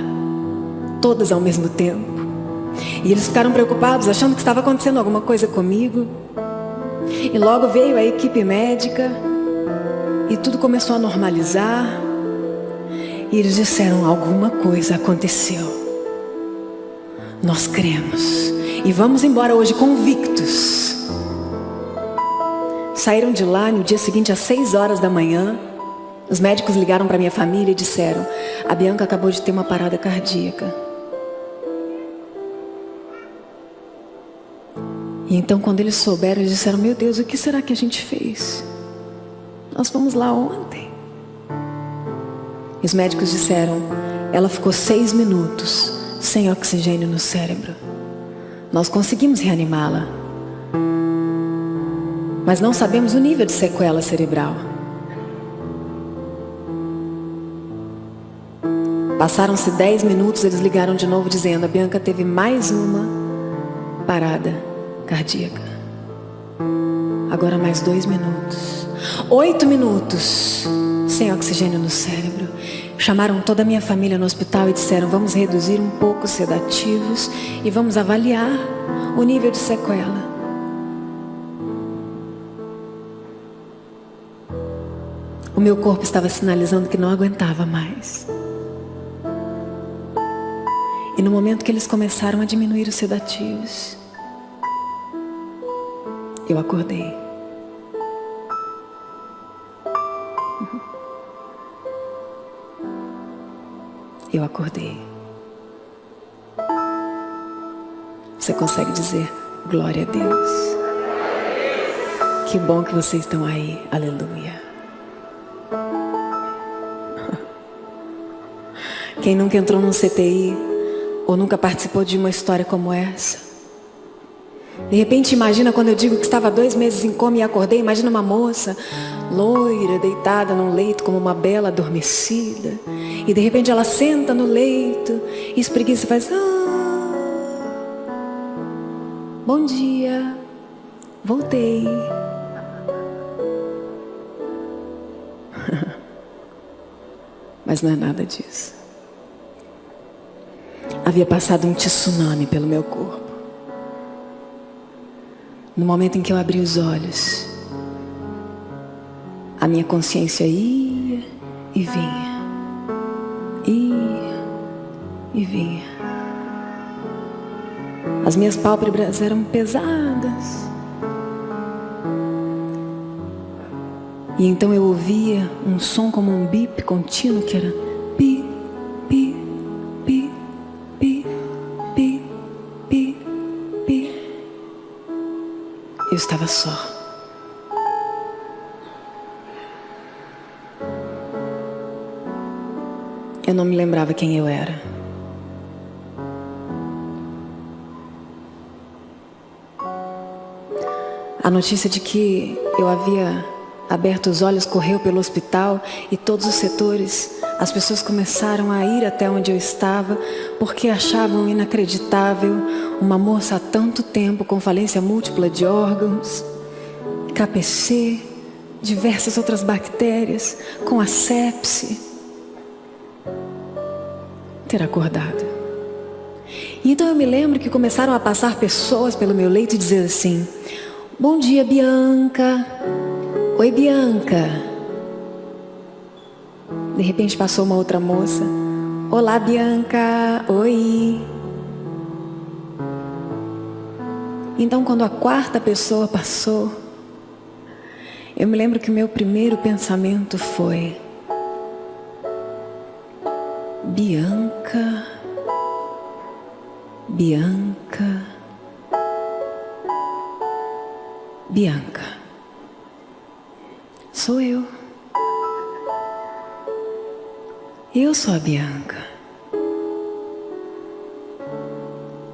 todas ao mesmo tempo. E eles ficaram preocupados, achando que estava acontecendo alguma coisa comigo. E logo veio a equipe médica e tudo começou a normalizar. E eles disseram: alguma coisa aconteceu. Nós cremos e vamos embora hoje convictos. Saíram de lá no dia seguinte às 6 horas da manhã. Os médicos ligaram para minha família e disseram: a Bianca acabou de ter uma parada cardíaca. E então, quando eles souberam, eles disseram: meu Deus, o que será que a gente fez? Nós fomos lá ontem. E os médicos disseram: ela ficou 6 minutos sem oxigênio no cérebro. Nós conseguimos reanimá-la, mas não sabemos o nível de sequela cerebral. Passaram-se 10 minutos, eles ligaram de novo dizendo: a Bianca teve mais uma parada cardíaca. Agora mais 2 minutos. 8 minutos sem oxigênio no cérebro. Chamaram toda a minha família no hospital e disseram: vamos reduzir um pouco os sedativos e vamos avaliar o nível de sequela. O meu corpo estava sinalizando que não aguentava mais. E no momento que eles começaram a diminuir os sedativos, eu acordei. Eu acordei. Você consegue dizer Glória a Deus. Que bom que vocês estão aí. Aleluia. Quem nunca entrou num CTI ou nunca participou de uma história como essa? De repente imagina quando eu digo que estava 2 meses em coma e acordei, imagina uma moça loira, deitada num leito como uma bela adormecida. E de repente ela senta no leito e espreguiça e faz... Bom dia, voltei. Mas não é nada disso. Havia passado um tsunami pelo meu corpo. No momento em que eu abri os olhos, a minha consciência ia e vinha, ia e vinha. As minhas pálpebras eram pesadas. E então eu ouvia um som como um bip contínuo que era pi, pi, pi, pi, pi, pi, pi. Eu estava só. Eu não me lembrava quem eu era. A notícia de que eu havia aberto os olhos correu pelo hospital e todos os setores. As pessoas começaram a ir até onde eu estava porque achavam inacreditável uma moça há tanto tempo com falência múltipla de órgãos, KPC, diversas outras bactérias, com a sepse, ter acordado. E então eu me lembro que começaram a passar pessoas pelo meu leito e dizer assim: bom dia, Bianca. Oi, Bianca. De repente passou uma outra moça. Olá, Bianca. Oi. Então, quando a 4ª pessoa passou, eu me lembro que o meu primeiro pensamento foi: Bianca, Bianca, Bianca. Sou eu. Eu sou a Bianca.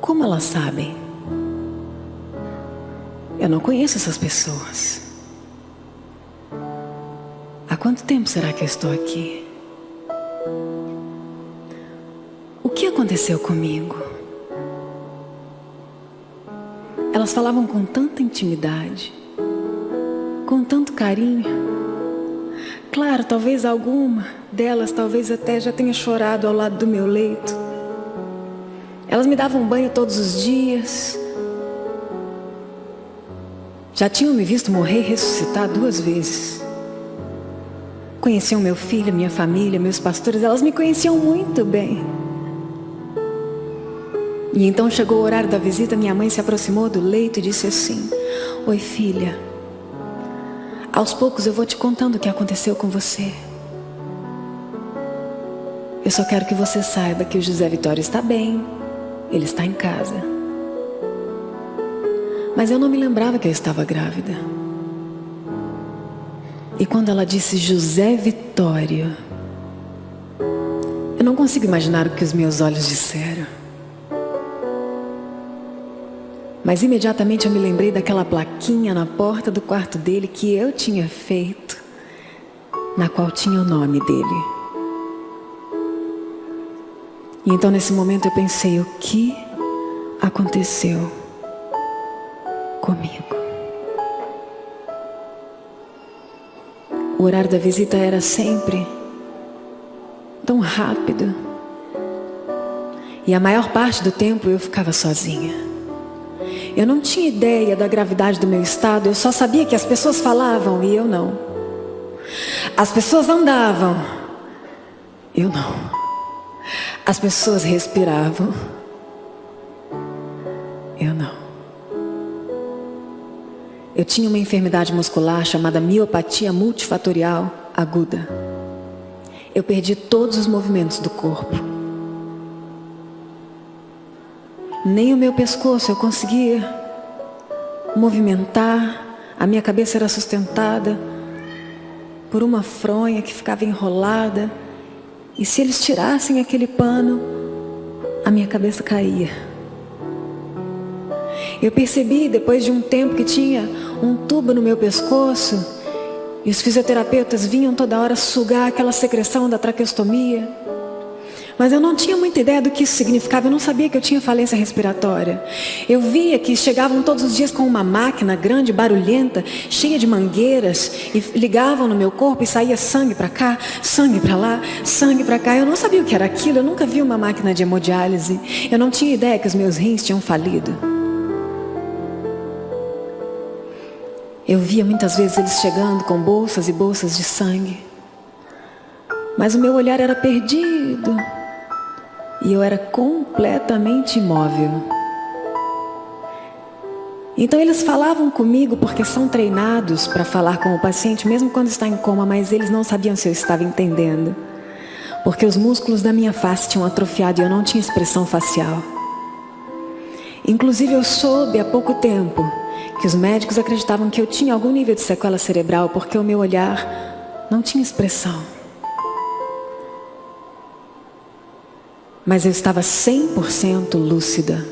Como elas sabem? Eu não conheço essas pessoas. Há quanto tempo será que eu estou aqui? O que aconteceu comigo? Elas falavam com tanta intimidade, com tanto carinho. Claro, talvez alguma delas, talvez até já tenha chorado ao lado do meu leito. Elas me davam banho todos os dias. Já tinham me visto morrer e ressuscitar 2 vezes. Conheciam meu filho, minha família, meus pastores. Elas me conheciam muito bem. E então chegou o horário da visita. Minha mãe se aproximou do leito e disse assim: oi, filha. Aos poucos eu vou te contando o que aconteceu com você. Eu só quero que você saiba que o José Vitório está bem. Ele está em casa. Mas eu não me lembrava que eu estava grávida. E quando ela disse José Vitório, eu não consigo imaginar o que os meus olhos disseram. Mas imediatamente eu me lembrei daquela plaquinha na porta do quarto dele que eu tinha feito, na qual tinha o nome dele. E então nesse momento eu pensei: o que aconteceu comigo? O horário da visita era sempre tão rápido. E a maior parte do tempo eu ficava sozinha. Eu não tinha ideia da gravidade do meu estado. Eu só sabia que as pessoas falavam e eu não. As pessoas andavam, eu não. As pessoas respiravam, eu não. Eu tinha uma enfermidade muscular chamada miopatia multifatorial aguda. Eu perdi todos os movimentos do corpo. Nem o meu pescoço eu conseguia movimentar. A minha cabeça era sustentada por uma fronha que ficava enrolada. E se eles tirassem aquele pano, a minha cabeça caía. Eu percebi depois de um tempo que tinha um tubo no meu pescoço e os fisioterapeutas vinham toda hora sugar aquela secreção da traqueostomia. Mas eu não tinha muita ideia do que isso significava, eu não sabia que eu tinha falência respiratória. Eu via que chegavam todos os dias com uma máquina grande, barulhenta, cheia de mangueiras, e ligavam no meu corpo e saía sangue para cá, sangue para lá, sangue para cá. Eu não sabia o que era aquilo, eu nunca vi uma máquina de hemodiálise. Eu não tinha ideia que os meus rins tinham falido. Eu via muitas vezes eles chegando com bolsas e bolsas de sangue. Mas o meu olhar era perdido. E eu era completamente imóvel. Então eles falavam comigo porque são treinados para falar com o paciente, mesmo quando está em coma, mas eles não sabiam se eu estava entendendo. Porque os músculos da minha face tinham atrofiado e eu não tinha expressão facial. Inclusive eu soube há pouco tempo que os médicos acreditavam que eu tinha algum nível de sequela cerebral porque o meu olhar não tinha expressão. Mas eu estava 100% lúcida.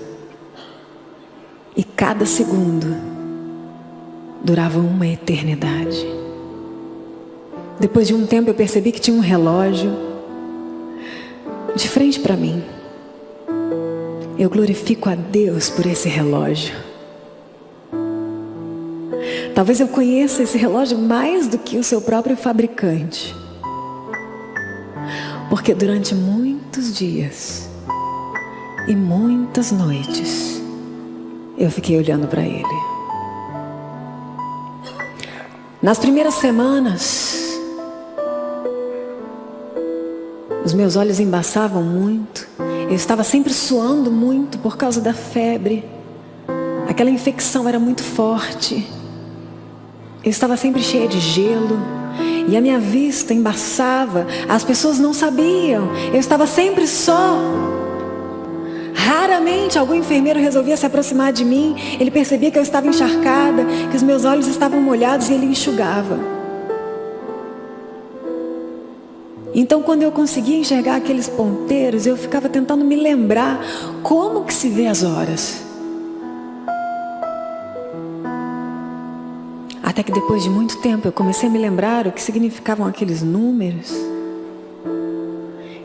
E cada segundo durava uma eternidade. Depois de um tempo eu percebi que tinha um relógio de frente para mim. Eu glorifico a Deus por esse relógio. Talvez eu conheça esse relógio mais do que o seu próprio fabricante. Porque durante muitos dias e muitas noites eu fiquei olhando para ele. Nas primeiras semanas, os meus olhos embaçavam muito. Eu estava sempre suando muito por causa da febre. Aquela infecção era muito forte. Eu estava sempre cheia de gelo. E a minha vista embaçava. As pessoas não sabiam. Eu estava sempre só. Raramente algum enfermeiro resolvia se aproximar de mim. Ele percebia que eu estava encharcada, que os meus olhos estavam molhados e ele enxugava. Então quando eu conseguia enxergar aqueles ponteiros, eu ficava tentando me lembrar como que se vê as horas. Até que depois de muito tempo eu comecei a me lembrar o que significavam aqueles números.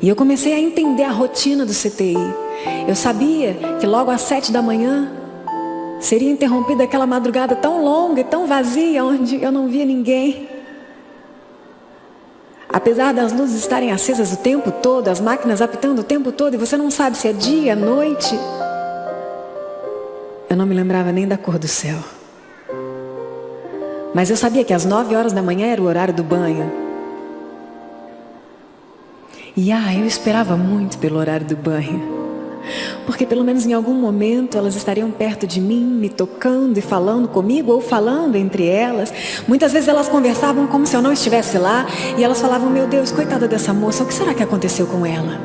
E eu comecei a entender a rotina do CTI. Eu sabia que logo às 7 da manhã seria interrompida aquela madrugada tão longa e tão vazia, onde eu não via ninguém. Apesar das luzes estarem acesas o tempo todo, as máquinas apitando o tempo todo, e você não sabe se é dia, noite. Eu não me lembrava nem da cor do céu. Mas eu sabia que às 9 horas da manhã era o horário do banho. E eu esperava muito pelo horário do banho. Porque pelo menos em algum momento elas estariam perto de mim, me tocando e falando comigo, ou falando entre elas. Muitas vezes elas conversavam como se eu não estivesse lá. E elas falavam, meu Deus, coitada dessa moça, o que será que aconteceu com ela?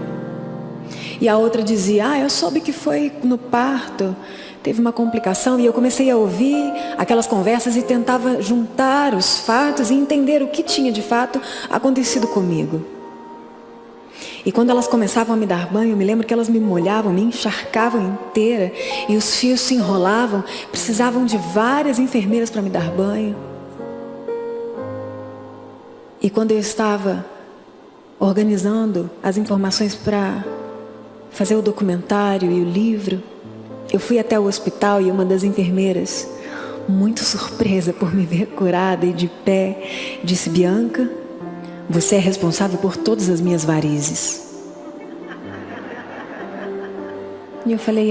E a outra dizia, eu soube que foi no parto. Teve uma complicação, e eu comecei a ouvir aquelas conversas e tentava juntar os fatos e entender o que tinha de fato acontecido comigo. E quando elas começavam a me dar banho, eu me lembro que elas me molhavam, me encharcavam inteira, e os fios se enrolavam, precisavam de várias enfermeiras para me dar banho. E quando eu estava organizando as informações para fazer o documentário e o livro, eu fui até o hospital e uma das enfermeiras, muito surpresa por me ver curada e de pé, disse, Bianca, você é responsável por todas as minhas varizes. E eu falei,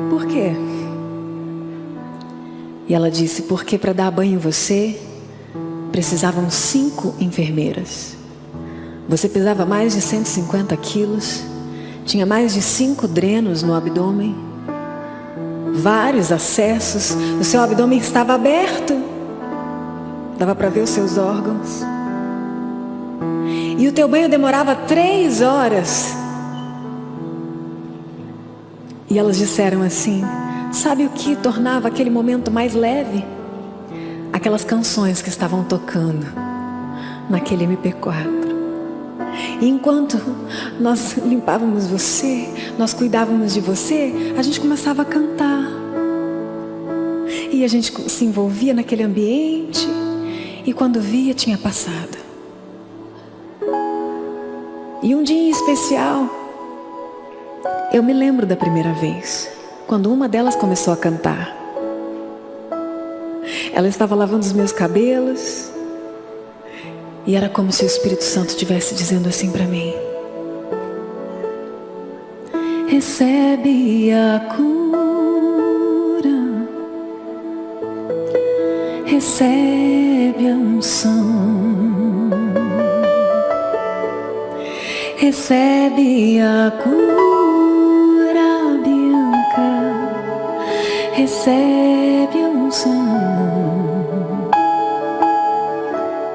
Por quê? E ela disse, porque para dar banho em você, precisavam 5 enfermeiras. Você pesava mais de 150 quilos, tinha mais de 5 drenos no abdômen, vários acessos, o seu abdômen estava aberto, dava para ver os seus órgãos. E o teu banho demorava 3 horas. E elas disseram assim, Sabe o que tornava aquele momento mais leve? Aquelas canções que estavam tocando naquele MP4. E enquanto nós limpávamos você, nós cuidávamos de você, a gente começava a cantar. E a gente se envolvia naquele ambiente, e quando via, tinha passado. E um dia em especial, eu me lembro da primeira vez, quando uma delas começou a cantar. Ela estava lavando os meus cabelos, e era como se o Espírito Santo estivesse dizendo assim para mim: recebe a cura, recebe a unção, recebe a cura, Bianca, recebe a unção.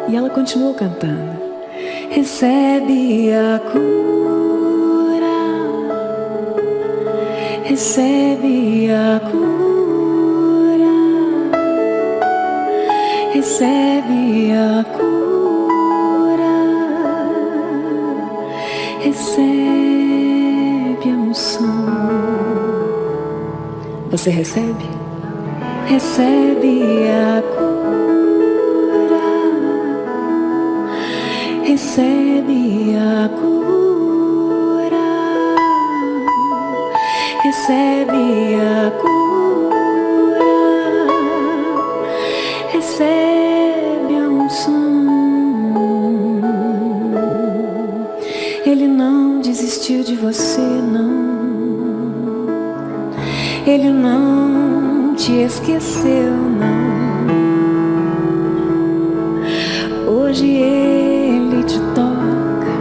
E ela continuou cantando: recebe a cura, recebe a cura, recebe a cura, recebe a unção. Você recebe? Recebe a cura, recebe a cura, recebe a cura, recebe a unção. Ele não desistiu de você, não. Ele não te esqueceu, não. Hoje Ele te toca,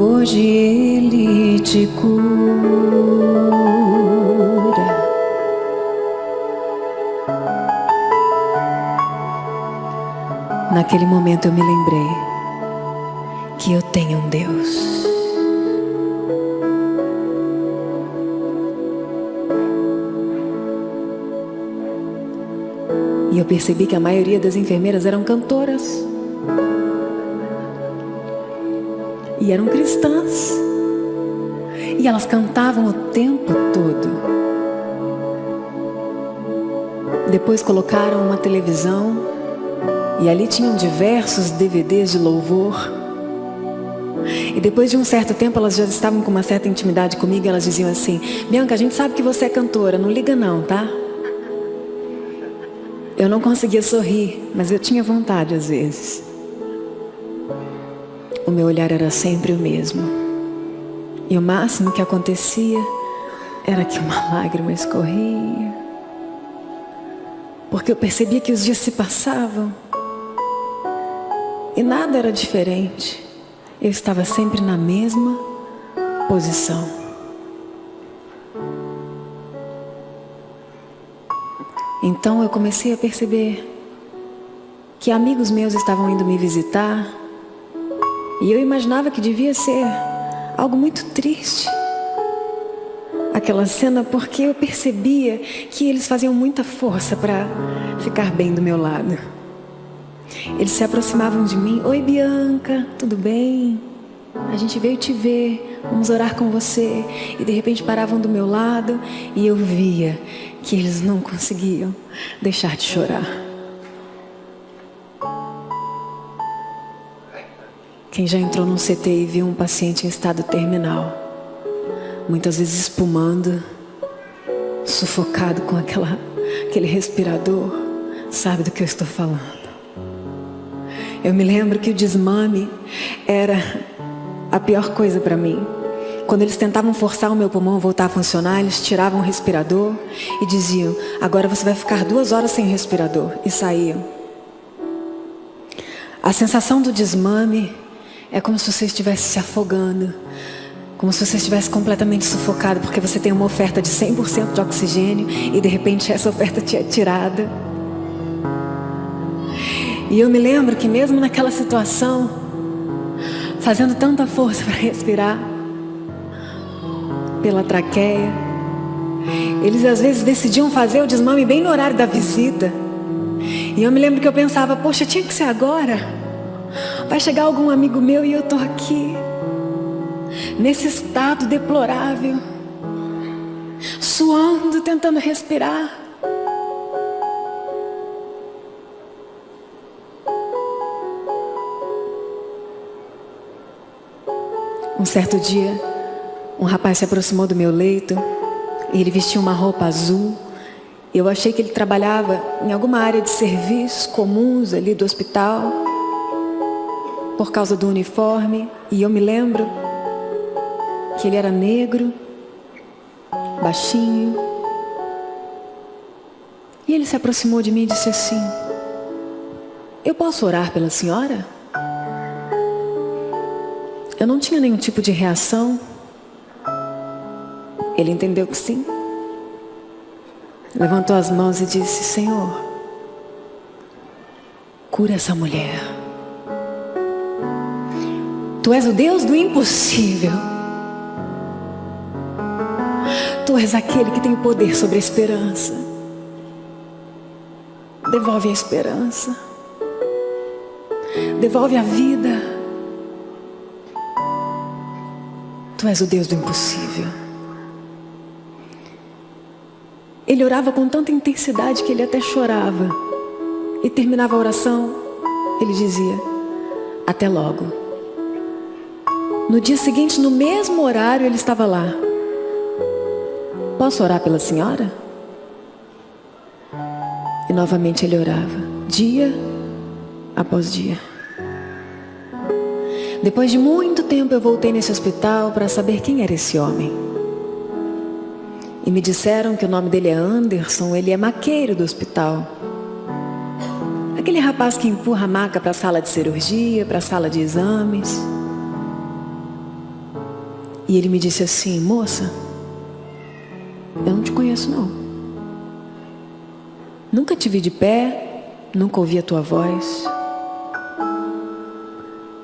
hoje Ele te cura. Naquele momento eu me lembrei que eu tenho um Deus. E eu percebi que a maioria das enfermeiras eram cantoras. E eram cristãs. E elas cantavam o tempo todo. Depois colocaram uma televisão. E ali tinham diversos DVDs de louvor. E depois de um certo tempo elas já estavam com uma certa intimidade comigo. E elas diziam assim: Bianca, a gente sabe que você é cantora, não liga não, tá? Eu não conseguia sorrir, mas eu tinha vontade às vezes. O meu olhar era sempre o mesmo. E o máximo que acontecia era que uma lágrima escorria. Porque eu percebia que os dias se passavam e nada era diferente. Eu estava sempre na mesma posição. Então eu comecei a perceber que amigos meus estavam indo me visitar e eu imaginava que devia ser algo muito triste aquela cena, porque eu percebia que eles faziam muita força para ficar bem do meu lado. Eles se aproximavam de mim: oi Bianca, tudo bem? A gente veio te ver, vamos orar com você. E de repente paravam do meu lado e eu via que eles não conseguiam deixar de chorar. Quem já entrou num CT e viu um paciente em estado terminal, muitas vezes espumando, sufocado com aquele respirador, sabe do que eu estou falando. Eu me lembro que o desmame era a pior coisa para mim. Quando eles tentavam forçar o meu pulmão a voltar a funcionar, eles tiravam o respirador e diziam: agora você vai ficar 2 horas sem respirador, e saíam. A sensação do desmame é como se você estivesse se afogando, como se você estivesse completamente sufocado, porque você tem uma oferta de 100% de oxigênio e de repente essa oferta te é tirada. E eu me lembro que mesmo naquela situação, fazendo tanta força para respirar pela traqueia, Eles às vezes decidiam fazer o desmame bem no horário da visita. E eu me lembro que eu pensava, poxa, tinha que ser agora. Vai chegar algum amigo meu e eu tô aqui, nesse estado deplorável, suando, tentando respirar. Um certo dia, um rapaz se aproximou do meu leito e ele vestia uma roupa azul. Eu achei que ele trabalhava em alguma área de serviços comuns ali do hospital, por causa do uniforme. E eu me lembro que ele era negro, baixinho. E ele se aproximou de mim e disse assim: eu posso orar pela senhora? Eu não tinha nenhum tipo de reação. Ele entendeu que sim. Levantou as mãos e disse: Senhor, cura essa mulher. Tu és o Deus do impossível. Tu és aquele que tem o poder sobre a esperança. Devolve a esperança. Devolve a vida. Tu és o Deus do impossível. Ele orava com tanta intensidade que ele até chorava. E terminava a oração, ele dizia: até logo. No dia seguinte, no mesmo horário, ele estava lá. Posso orar pela senhora? E novamente ele orava, dia após dia. Depois de muito tempo eu voltei nesse hospital para saber quem era esse homem. E me disseram que o nome dele é Anderson, ele é maqueiro do hospital. Aquele rapaz que empurra a maca para a sala de cirurgia, para a sala de exames. E ele me disse assim: moça, eu não te conheço não. Nunca te vi de pé, nunca ouvi a tua voz.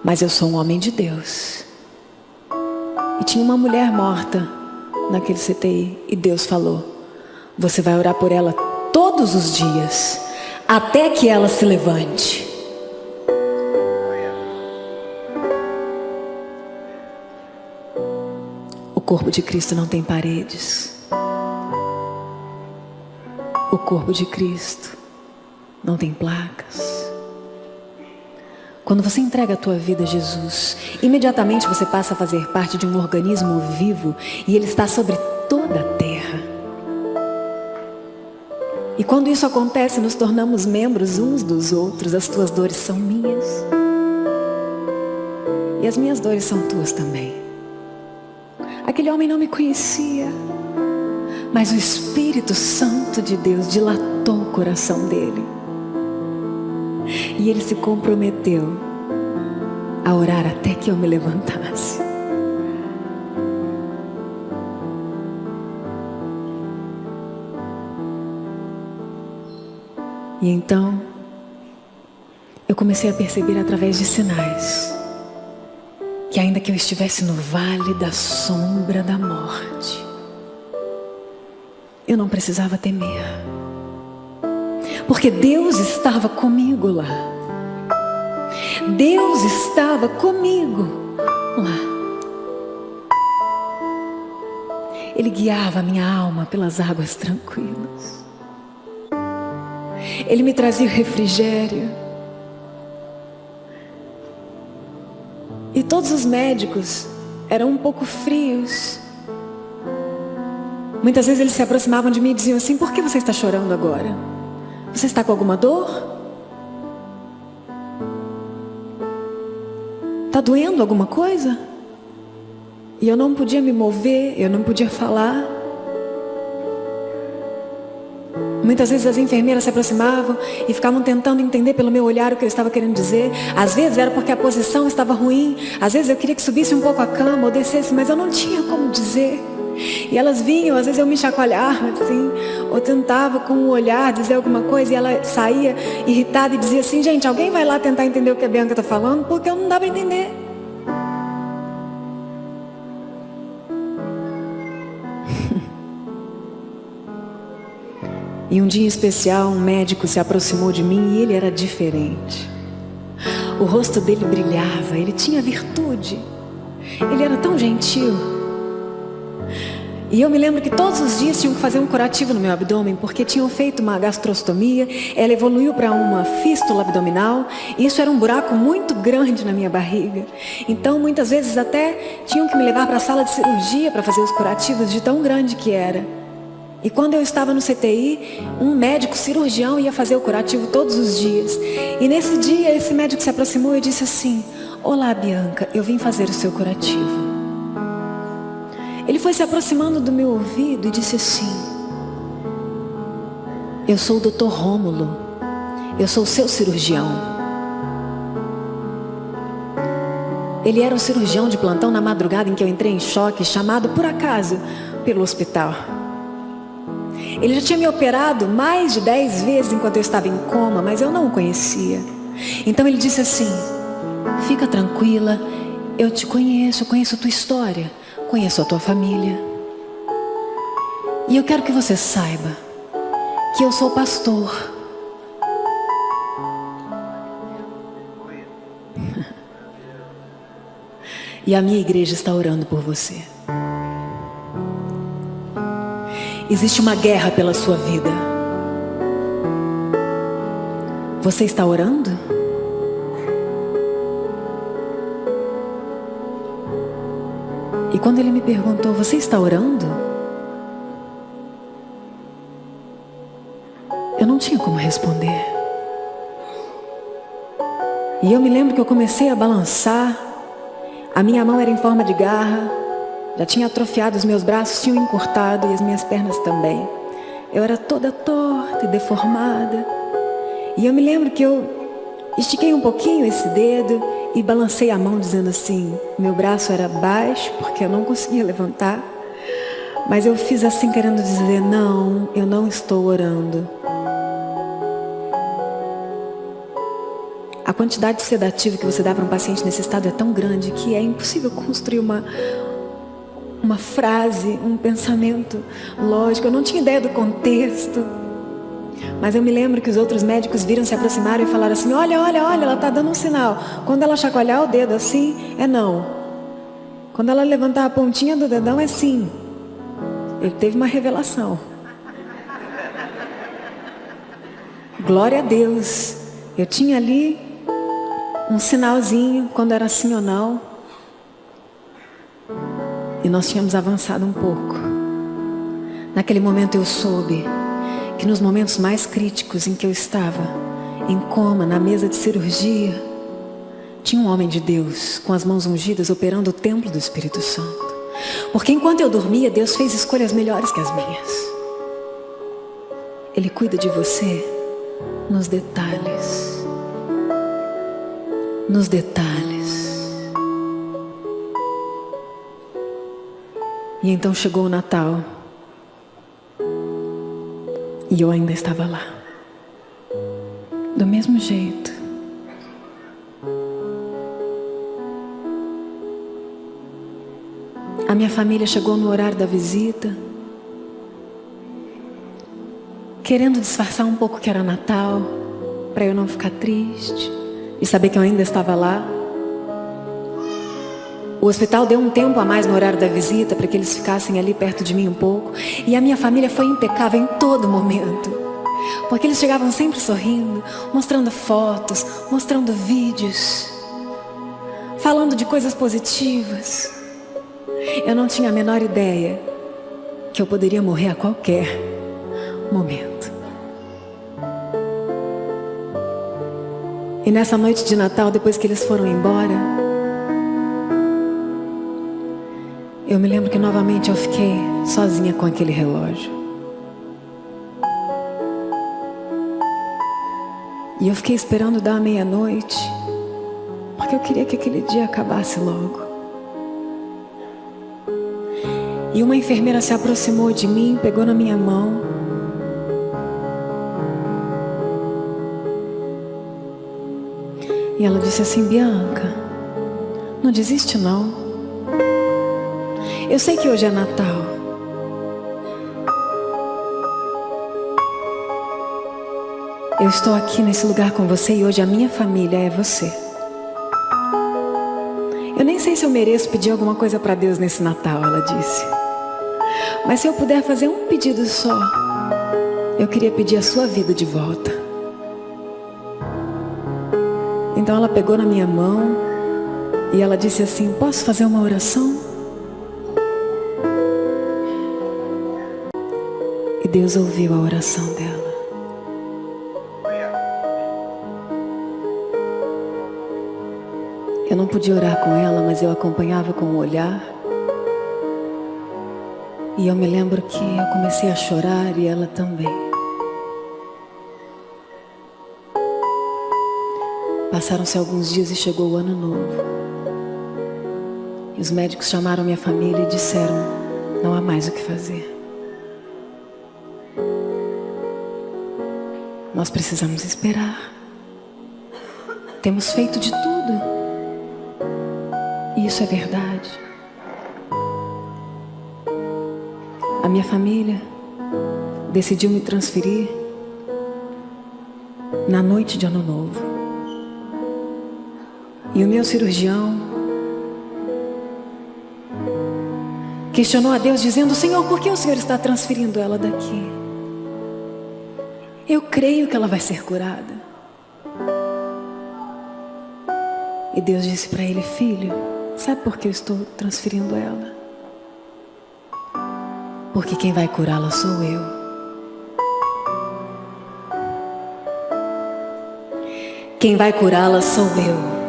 Mas eu sou um homem de Deus. E tinha uma mulher morta naquele CTI. E Deus falou: você vai orar por ela todos os dias, até que ela se levante. O corpo de Cristo não tem paredes. O corpo de Cristo não tem placas. Quando você entrega a tua vida a Jesus, imediatamente você passa a fazer parte de um organismo vivo e ele está sobre toda a terra. E quando isso acontece, nos tornamos membros uns dos outros. As tuas dores são minhas e as minhas dores são tuas também. Aquele homem não me conhecia, mas o Espírito Santo de Deus dilatou o coração dele. E ele se comprometeu a orar até que eu me levantasse. E então, eu comecei a perceber através de sinais que ainda que eu estivesse no vale da sombra da morte, eu não precisava temer. Porque Deus estava comigo lá. Deus estava comigo lá. Ele guiava a minha alma pelas águas tranquilas. Ele me trazia o refrigério. E todos os médicos eram um pouco frios. Muitas vezes eles se aproximavam de mim e diziam assim: por que você está chorando agora? Você está com alguma dor? Está doendo alguma coisa? E eu não podia me mover, eu não podia falar. Muitas vezes as enfermeiras se aproximavam e ficavam tentando entender pelo meu olhar o que eu estava querendo dizer. Às vezes era porque a posição estava ruim. Às vezes eu queria que subisse um pouco a cama ou descesse, mas eu não tinha como dizer. E elas vinham, às vezes eu me chacoalhava assim, ou tentava com o olhar dizer alguma coisa, e ela saía irritada e dizia assim: gente, alguém vai lá tentar entender o que a Bianca está falando, porque eu não dá para entender. E um dia em especial, um médico se aproximou de mim e ele era diferente. O rosto dele brilhava, ele tinha virtude. Ele era tão gentil. E eu me lembro que todos os dias tinham que fazer um curativo no meu abdômen, porque tinham feito uma gastrostomia, ela evoluiu para uma fístula abdominal, e isso era um buraco muito grande na minha barriga. Então, muitas vezes até tinham que me levar para a sala de cirurgia para fazer os curativos, de tão grande que era. E quando eu estava no CTI, um médico cirurgião ia fazer o curativo todos os dias. E nesse dia, esse médico se aproximou e disse assim: "Olá, Bianca, eu vim fazer o seu curativo." Ele foi se aproximando do meu ouvido e disse assim: "Eu sou o Dr. Rômulo, eu sou o seu cirurgião." Ele era o cirurgião de plantão na madrugada em que eu entrei em choque, chamado por acaso pelo hospital. Ele já tinha me operado mais de 10 vezes enquanto eu estava em coma, mas eu não o conhecia. Então ele disse assim: "Fica tranquila, eu te conheço, eu conheço a tua história, conheço a tua família. E eu quero que você saiba que eu sou pastor." "E a minha igreja está orando por você. Existe uma guerra pela sua vida. Você está orando?" E quando ele me perguntou: "Você está orando?", eu não tinha como responder. E eu me lembro que eu comecei a balançar. A minha mão era em forma de garra, já tinha atrofiado, os meus braços tinham encurtado e as minhas pernas também. Eu era toda torta e deformada. E eu me lembro que eu estiquei um pouquinho esse dedo e balancei a mão dizendo assim, meu braço era baixo porque eu não conseguia levantar, mas eu fiz assim querendo dizer: não, eu não estou orando. A quantidade de sedativo que você dá para um paciente nesse estado é tão grande que é impossível construir uma frase, um pensamento lógico. Eu não tinha ideia do contexto, mas eu me lembro que os outros médicos viram, se aproximaram e falaram assim: olha, ela está dando um sinal. Quando ela chacoalhar o dedo assim, é não. Quando ela levantar a pontinha do dedão, é sim. Ele teve uma revelação. Glória a Deus. Eu tinha ali um sinalzinho quando era sim ou não. E nós tínhamos avançado um pouco. Naquele momento eu soube que nos momentos mais críticos em que eu estava em coma, na mesa de cirurgia, tinha um homem de Deus com as mãos ungidas operando o templo do Espírito Santo. Porque enquanto eu dormia, Deus fez escolhas melhores que as minhas. Ele cuida de você nos detalhes. Nos detalhes. E então chegou o Natal. E eu ainda estava lá. Do mesmo jeito. A minha família chegou no horário da visita, querendo disfarçar um pouco que era Natal, para eu não ficar triste e saber que eu ainda estava lá. O hospital deu um tempo a mais no horário da visita para que eles ficassem ali perto de mim um pouco. E a minha família foi impecável em todo momento, porque eles chegavam sempre sorrindo, mostrando fotos, mostrando vídeos, falando de coisas positivas. Eu não tinha a menor ideia que eu poderia morrer a qualquer momento. E nessa noite de Natal, depois que eles foram embora, eu me lembro que novamente eu fiquei sozinha com aquele relógio. E eu fiquei esperando dar a meia-noite, porque eu queria que aquele dia acabasse logo. E uma enfermeira se aproximou de mim, pegou na minha mão. E ela disse assim: Bianca, não desiste não. Eu sei que hoje é Natal, Eu estou aqui nesse lugar com você e hoje a minha família é você. Eu nem sei se eu mereço pedir alguma coisa para Deus nesse Natal, ela disse. Mas se eu puder fazer um pedido só, eu queria pedir a sua vida de volta. Então ela pegou na minha mão e ela disse assim: posso fazer uma oração? E Deus ouviu a oração dela. Eu não podia orar com ela, mas eu acompanhava com o olhar. E eu me lembro que eu comecei a chorar e ela também. Passaram-se alguns dias e chegou o ano novo. E os médicos chamaram minha família e disseram: não há mais o que fazer. Nós precisamos esperar. Temos feito de tudo. E isso é verdade. A minha família decidiu me transferir na noite de Ano Novo. E o meu cirurgião questionou a Deus dizendo: Senhor, por que o Senhor está transferindo ela daqui? Eu creio que ela vai ser curada. E Deus disse para ele: filho, sabe por que eu estou transferindo ela? Porque quem vai curá-la sou eu. Quem vai curá-la sou eu.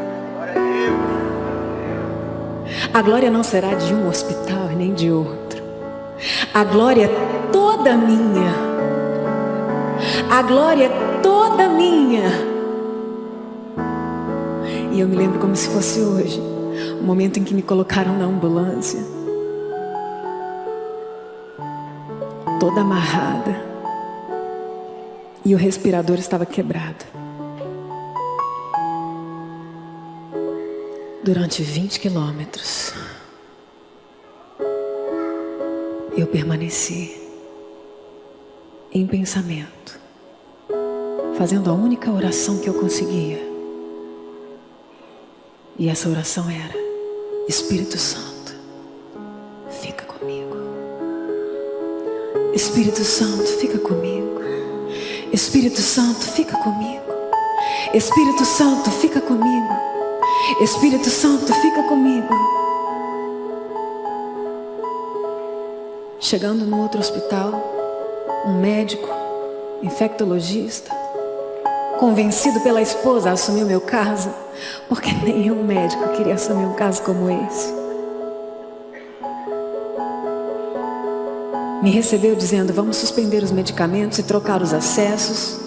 A glória não será de um hospital e nem de outro. A glória é toda minha. A glória é toda minha. E eu me lembro como se fosse hoje, o momento em que me colocaram na ambulância, toda amarrada, e o respirador estava quebrado. Durante 20 quilômetros, eu permaneci em pensamento, fazendo a única oração que eu conseguia. E essa oração era: Espírito Santo, fica comigo. Espírito Santo, fica comigo. Espírito Santo, fica comigo. Espírito Santo, fica comigo. Espírito Santo, fica comigo. Chegando no outro hospital, um médico, infectologista, convencido pela esposa a assumir o meu caso, porque nenhum médico queria assumir um caso como esse, me recebeu dizendo: vamos suspender os medicamentos e trocar os acessos.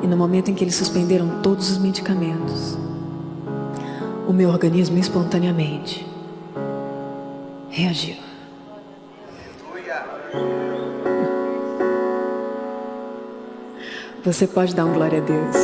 E no momento em que eles suspenderam todos os medicamentos, o meu organismo espontaneamente reagiu. Você pode dar um glória a Deus?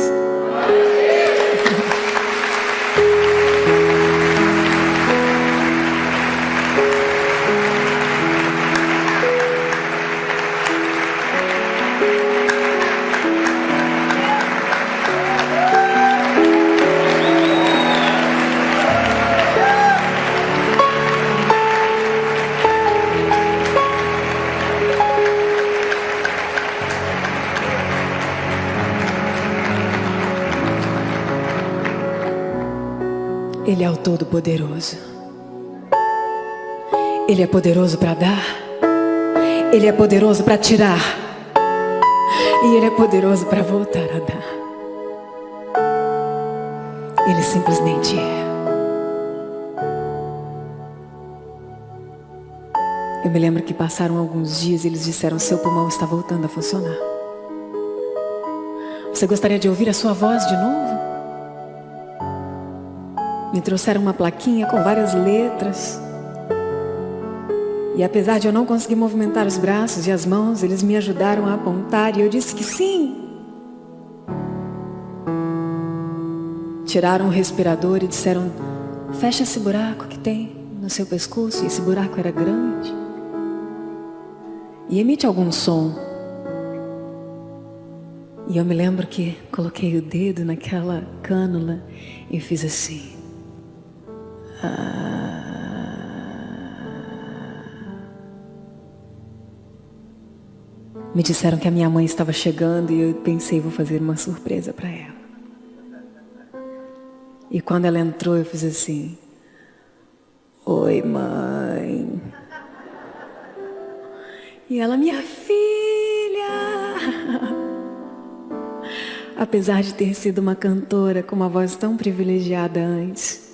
Ele é o Todo-Poderoso. Ele é poderoso para dar. Ele é poderoso para tirar. E Ele é poderoso para voltar a dar. Ele simplesmente é. Eu me lembro que passaram alguns dias e eles disseram: seu pulmão está voltando a funcionar. Você gostaria de ouvir a sua voz de novo? Me trouxeram uma plaquinha com várias letras. E apesar de eu não conseguir movimentar os braços e as mãos, eles me ajudaram a apontar e eu disse que sim. Tiraram o respirador e disseram: fecha esse buraco que tem no seu pescoço. E esse buraco era grande. E emite algum som. E eu me lembro que coloquei o dedo naquela cânula e fiz assim. Me disseram que a minha mãe estava chegando e eu pensei, vou fazer uma surpresa para ela. E quando ela entrou, eu fiz assim. Oi, mãe. E ela, minha filha. Apesar de ter sido uma cantora com uma voz tão privilegiada antes,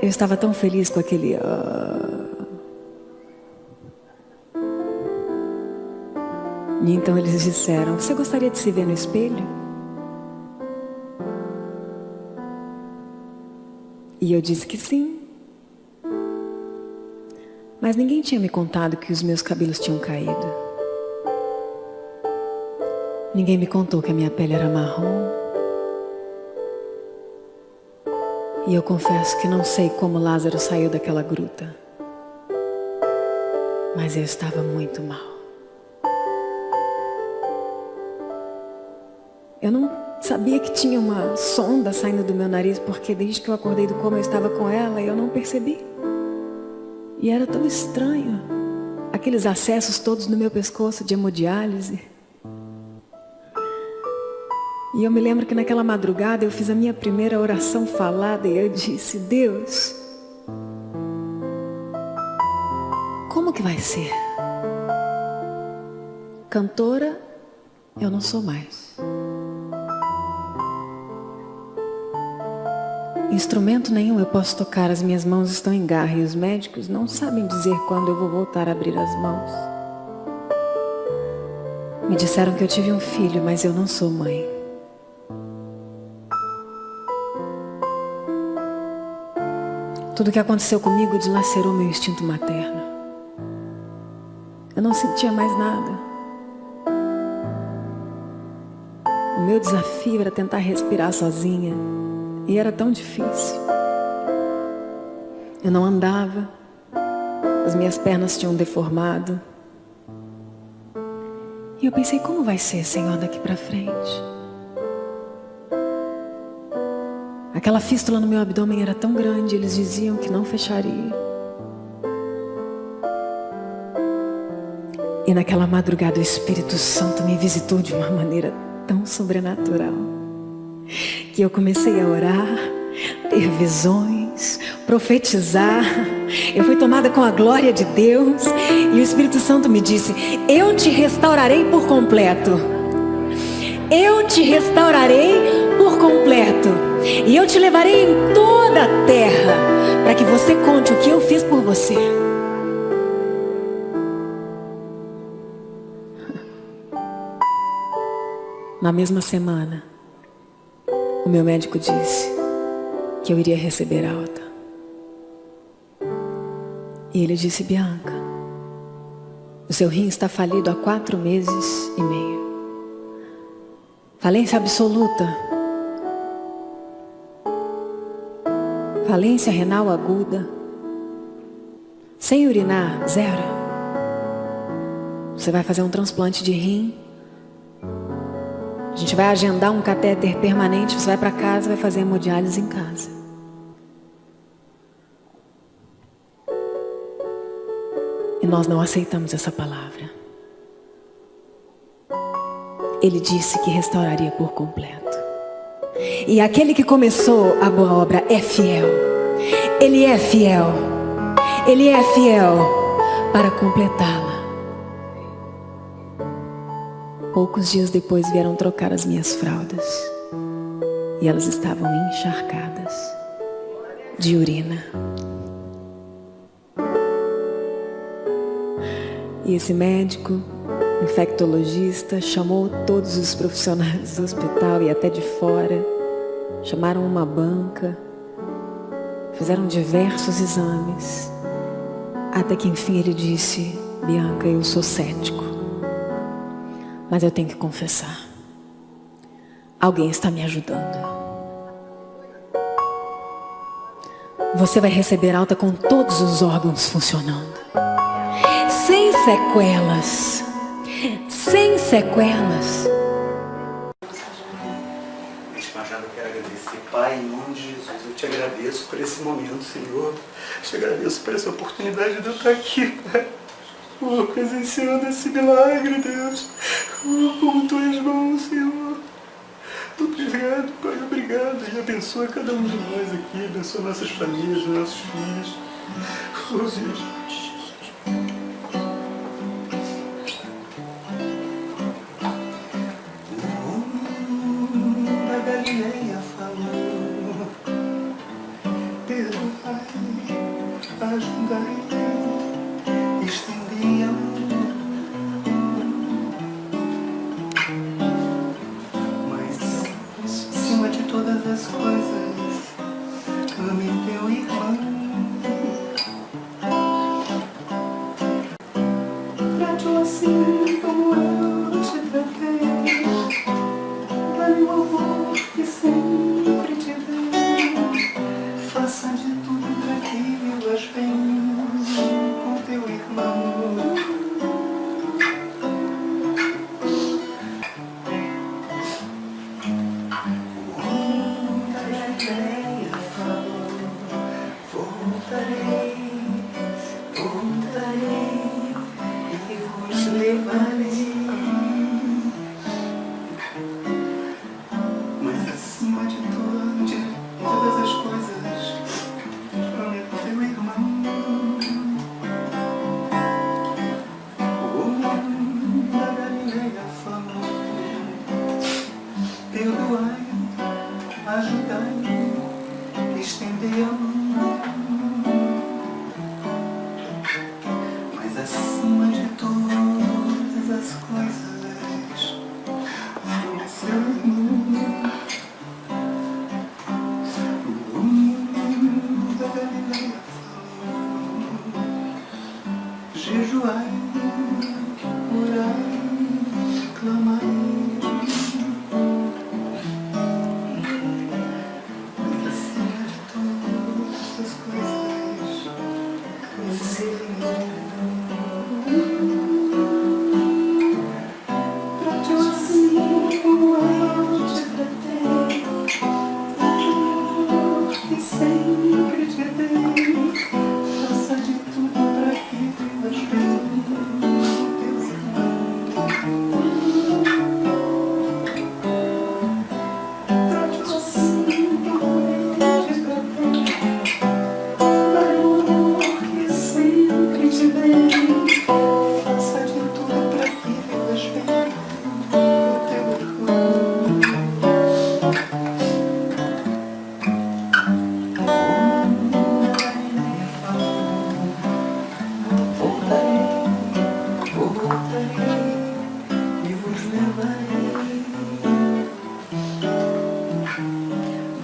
eu estava tão feliz com aquele... E então eles disseram, você gostaria de se ver no espelho? E eu disse que sim. Mas ninguém tinha me contado que os meus cabelos tinham caído. Ninguém me contou que a minha pele era marrom. E eu confesso que não sei como Lázaro saiu daquela gruta. Mas eu estava muito mal. Eu não sabia que tinha uma sonda saindo do meu nariz, porque desde que eu acordei do coma eu estava com ela e eu não percebi. E era tão estranho, aqueles acessos todos no meu pescoço de hemodiálise. E eu me lembro que naquela madrugada eu fiz a minha primeira oração falada e eu disse, Deus, como que vai ser? Cantora, eu não sou mais. Instrumento nenhum eu posso tocar, as minhas mãos estão em garra e os médicos não sabem dizer quando eu vou voltar a abrir as mãos. Me disseram que eu tive um filho, mas eu não sou mãe. Tudo que aconteceu comigo dilacerou meu instinto materno. Eu não sentia mais nada. O meu desafio era tentar respirar sozinha. E era tão difícil. Eu não andava. As minhas pernas tinham deformado. E eu pensei, como vai ser, Senhor, daqui para frente? Aquela fístula no meu abdômen era tão grande, eles diziam que não fecharia. E naquela madrugada o Espírito Santo me visitou de uma maneira tão sobrenatural, que eu comecei a orar, ter visões, profetizar. Eu fui tomada com a glória de Deus e o Espírito Santo me disse, eu te restaurarei por completo. Eu te restaurarei por completo. E eu te levarei em toda a terra para que você conte o que eu fiz por você. Na mesma semana, o meu médico disse que eu iria receber alta. E ele disse, Bianca, o seu rim está falido há 4 meses e meio. Falência absoluta. Falência renal aguda. Sem urinar, 0. Você vai fazer um transplante de rim. A gente vai agendar um catéter permanente. Você vai para casa, vai fazer hemodiálise em casa. E nós não aceitamos essa palavra. Ele disse que restauraria por completo. E aquele que começou a boa obra é fiel. Ele é fiel. Ele é fiel para completá-la. Poucos dias depois vieram trocar as minhas fraldas. E elas estavam encharcadas de urina. E esse médico, infectologista, chamou todos os profissionais do hospital e até de fora. Chamaram uma banca. Fizeram diversos exames. Até que enfim ele disse, Bianca, eu sou cético. Mas eu tenho que confessar. Alguém está me ajudando. Você vai receber alta com todos os órgãos funcionando. Sem sequelas. Sem sequelas. agradecer. Pai, em nome de Jesus, eu te agradeço por esse momento, Senhor. Eu te agradeço por essa oportunidade de eu estar aqui, Pai. Presenciando esse milagre, Deus. Como tu és bom, Senhor. Obrigado, Pai, obrigado. E abençoa cada um de nós aqui, abençoa nossas famílias, nossos filhos. Oh, Deus. Da Galileia falou, perdoai, ajudai, estendei a mão. Acima de todas as coisas, ame teu irmão. Trate-o assim como eu te tratei. Dá-lhe o amor que sempre te dei. Faça de tudo para que vivas bem com teu irmão. Mas acima de todas as coisas, ame teu irmão. Da Galileia falou, perdoai, ajudai, estendei a mão. Mas acima de todas as coisas, ame seu irmão. Da Galileia falou, jejuai, orai, clamai. Mas acima de todas as coisas, ame seu irmão. Trate-o assim como eu te tratei. E sempre te dei. Faça de tudo para que vivas bem com teus irmãos. Trate-o assim como eu te tratei. Dá-lhe o amor que sempre te dei. Faça de tudo para que vivas bem com teu irmão. Voltarei e vos levarei.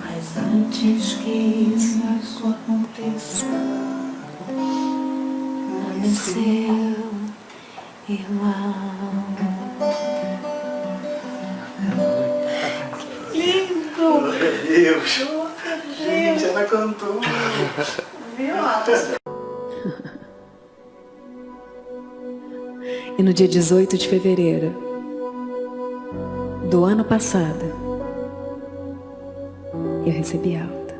Mas antes que isso aconteça, ame seu irmão. Lindo! Glória a Deus! Gente, ela cantou! Viu? E no dia 18 de fevereiro do ano passado, eu recebi alta.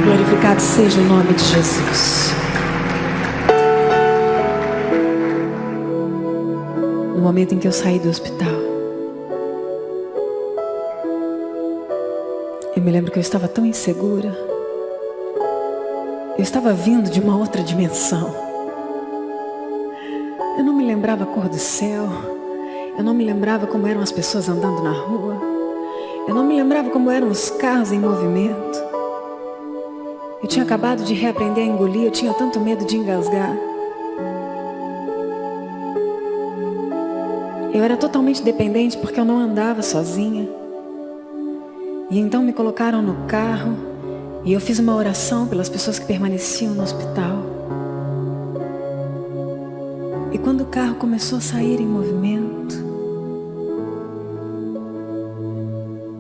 Glorificado seja o nome de Jesus. No momento em que eu saí do hospital, eu me lembro que eu estava tão insegura. Eu estava vindo de uma outra dimensão. Eu não me lembrava a cor do céu. Eu não me lembrava como eram as pessoas andando na rua. Eu não me lembrava como eram os carros em movimento. Eu tinha acabado de reaprender a engolir. Eu tinha tanto medo de engasgar. Eu era totalmente dependente porque eu não andava sozinha. E então me colocaram no carro e eu fiz uma oração pelas pessoas que permaneciam no hospital. E quando o carro começou a sair em movimento,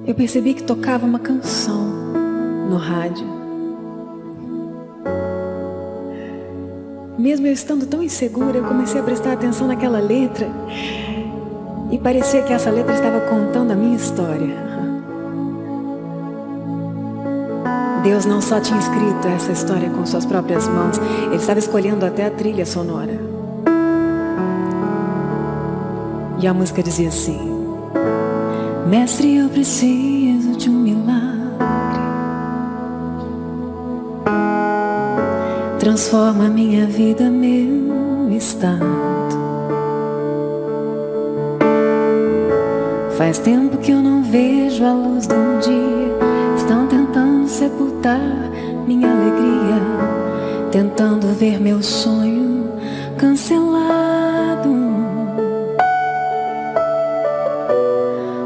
eu percebi que tocava uma canção no rádio. Mesmo eu estando tão insegura, eu comecei a prestar atenção naquela letra e parecia que essa letra estava contando a minha história. Deus não só tinha escrito essa história com suas próprias mãos, Ele estava escolhendo até a trilha sonora. E a música dizia assim: Mestre, eu preciso de um milagre. Transforma minha vida, meu estado. Faz tempo que eu não vejo a luz do dia. Estão tentando sepultar minha alegria, tentando ver meu sonho cancelado.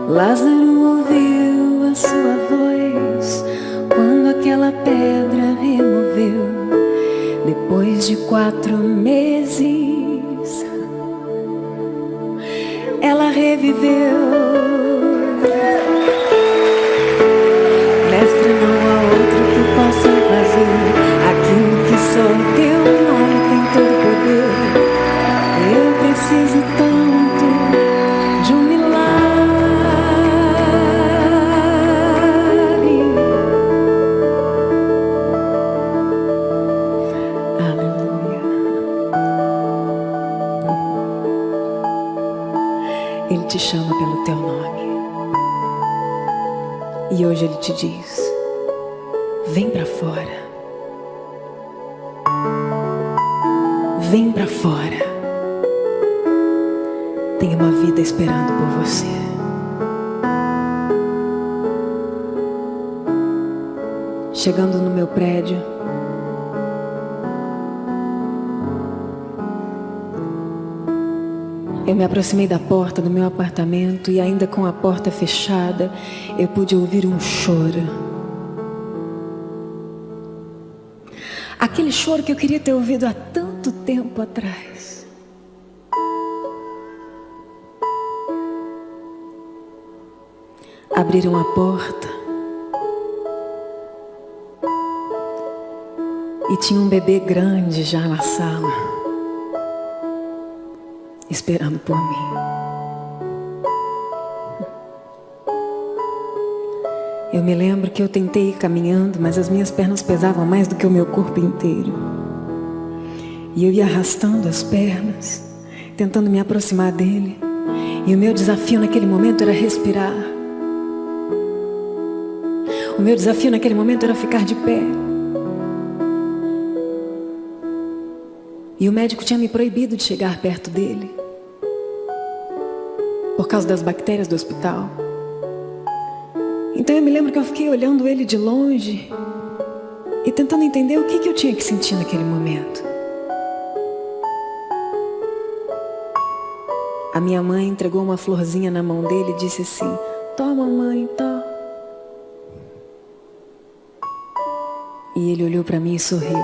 Lázaro ouviu a sua voz quando aquela pedra removeu. Depois de 4 meses, ela reviveu. Mestre, não há outro que possa fazer aquilo que só o teu nome tem todo poder. Eu preciso tanto de um milagre. Aleluia. Ele te chama pelo teu nome. E hoje Ele te diz: vem pra fora. Vem pra fora. Tem uma vida esperando por você. Chegando no meu prédio, eu me aproximei da porta do meu apartamento e ainda com a porta fechada, eu pude ouvir um choro. Aquele choro que eu queria ter ouvido há tanto tempo atrás. Abriram a porta e tinha um bebê grande já na sala, esperando por mim. Eu me lembro que eu tentei ir caminhando, mas as minhas pernas pesavam mais do que o meu corpo inteiro. E eu ia arrastando as pernas, tentando me aproximar dele. E o meu desafio naquele momento era respirar. O meu desafio naquele momento era ficar de pé. E o médico tinha me proibido de chegar perto dele, por causa das bactérias do hospital. Então eu me lembro que eu fiquei olhando ele de longe e tentando entender o que eu tinha que sentir naquele momento. A minha mãe entregou uma florzinha na mão dele e disse assim: toma, mãe, toma. E ele olhou para mim e sorriu.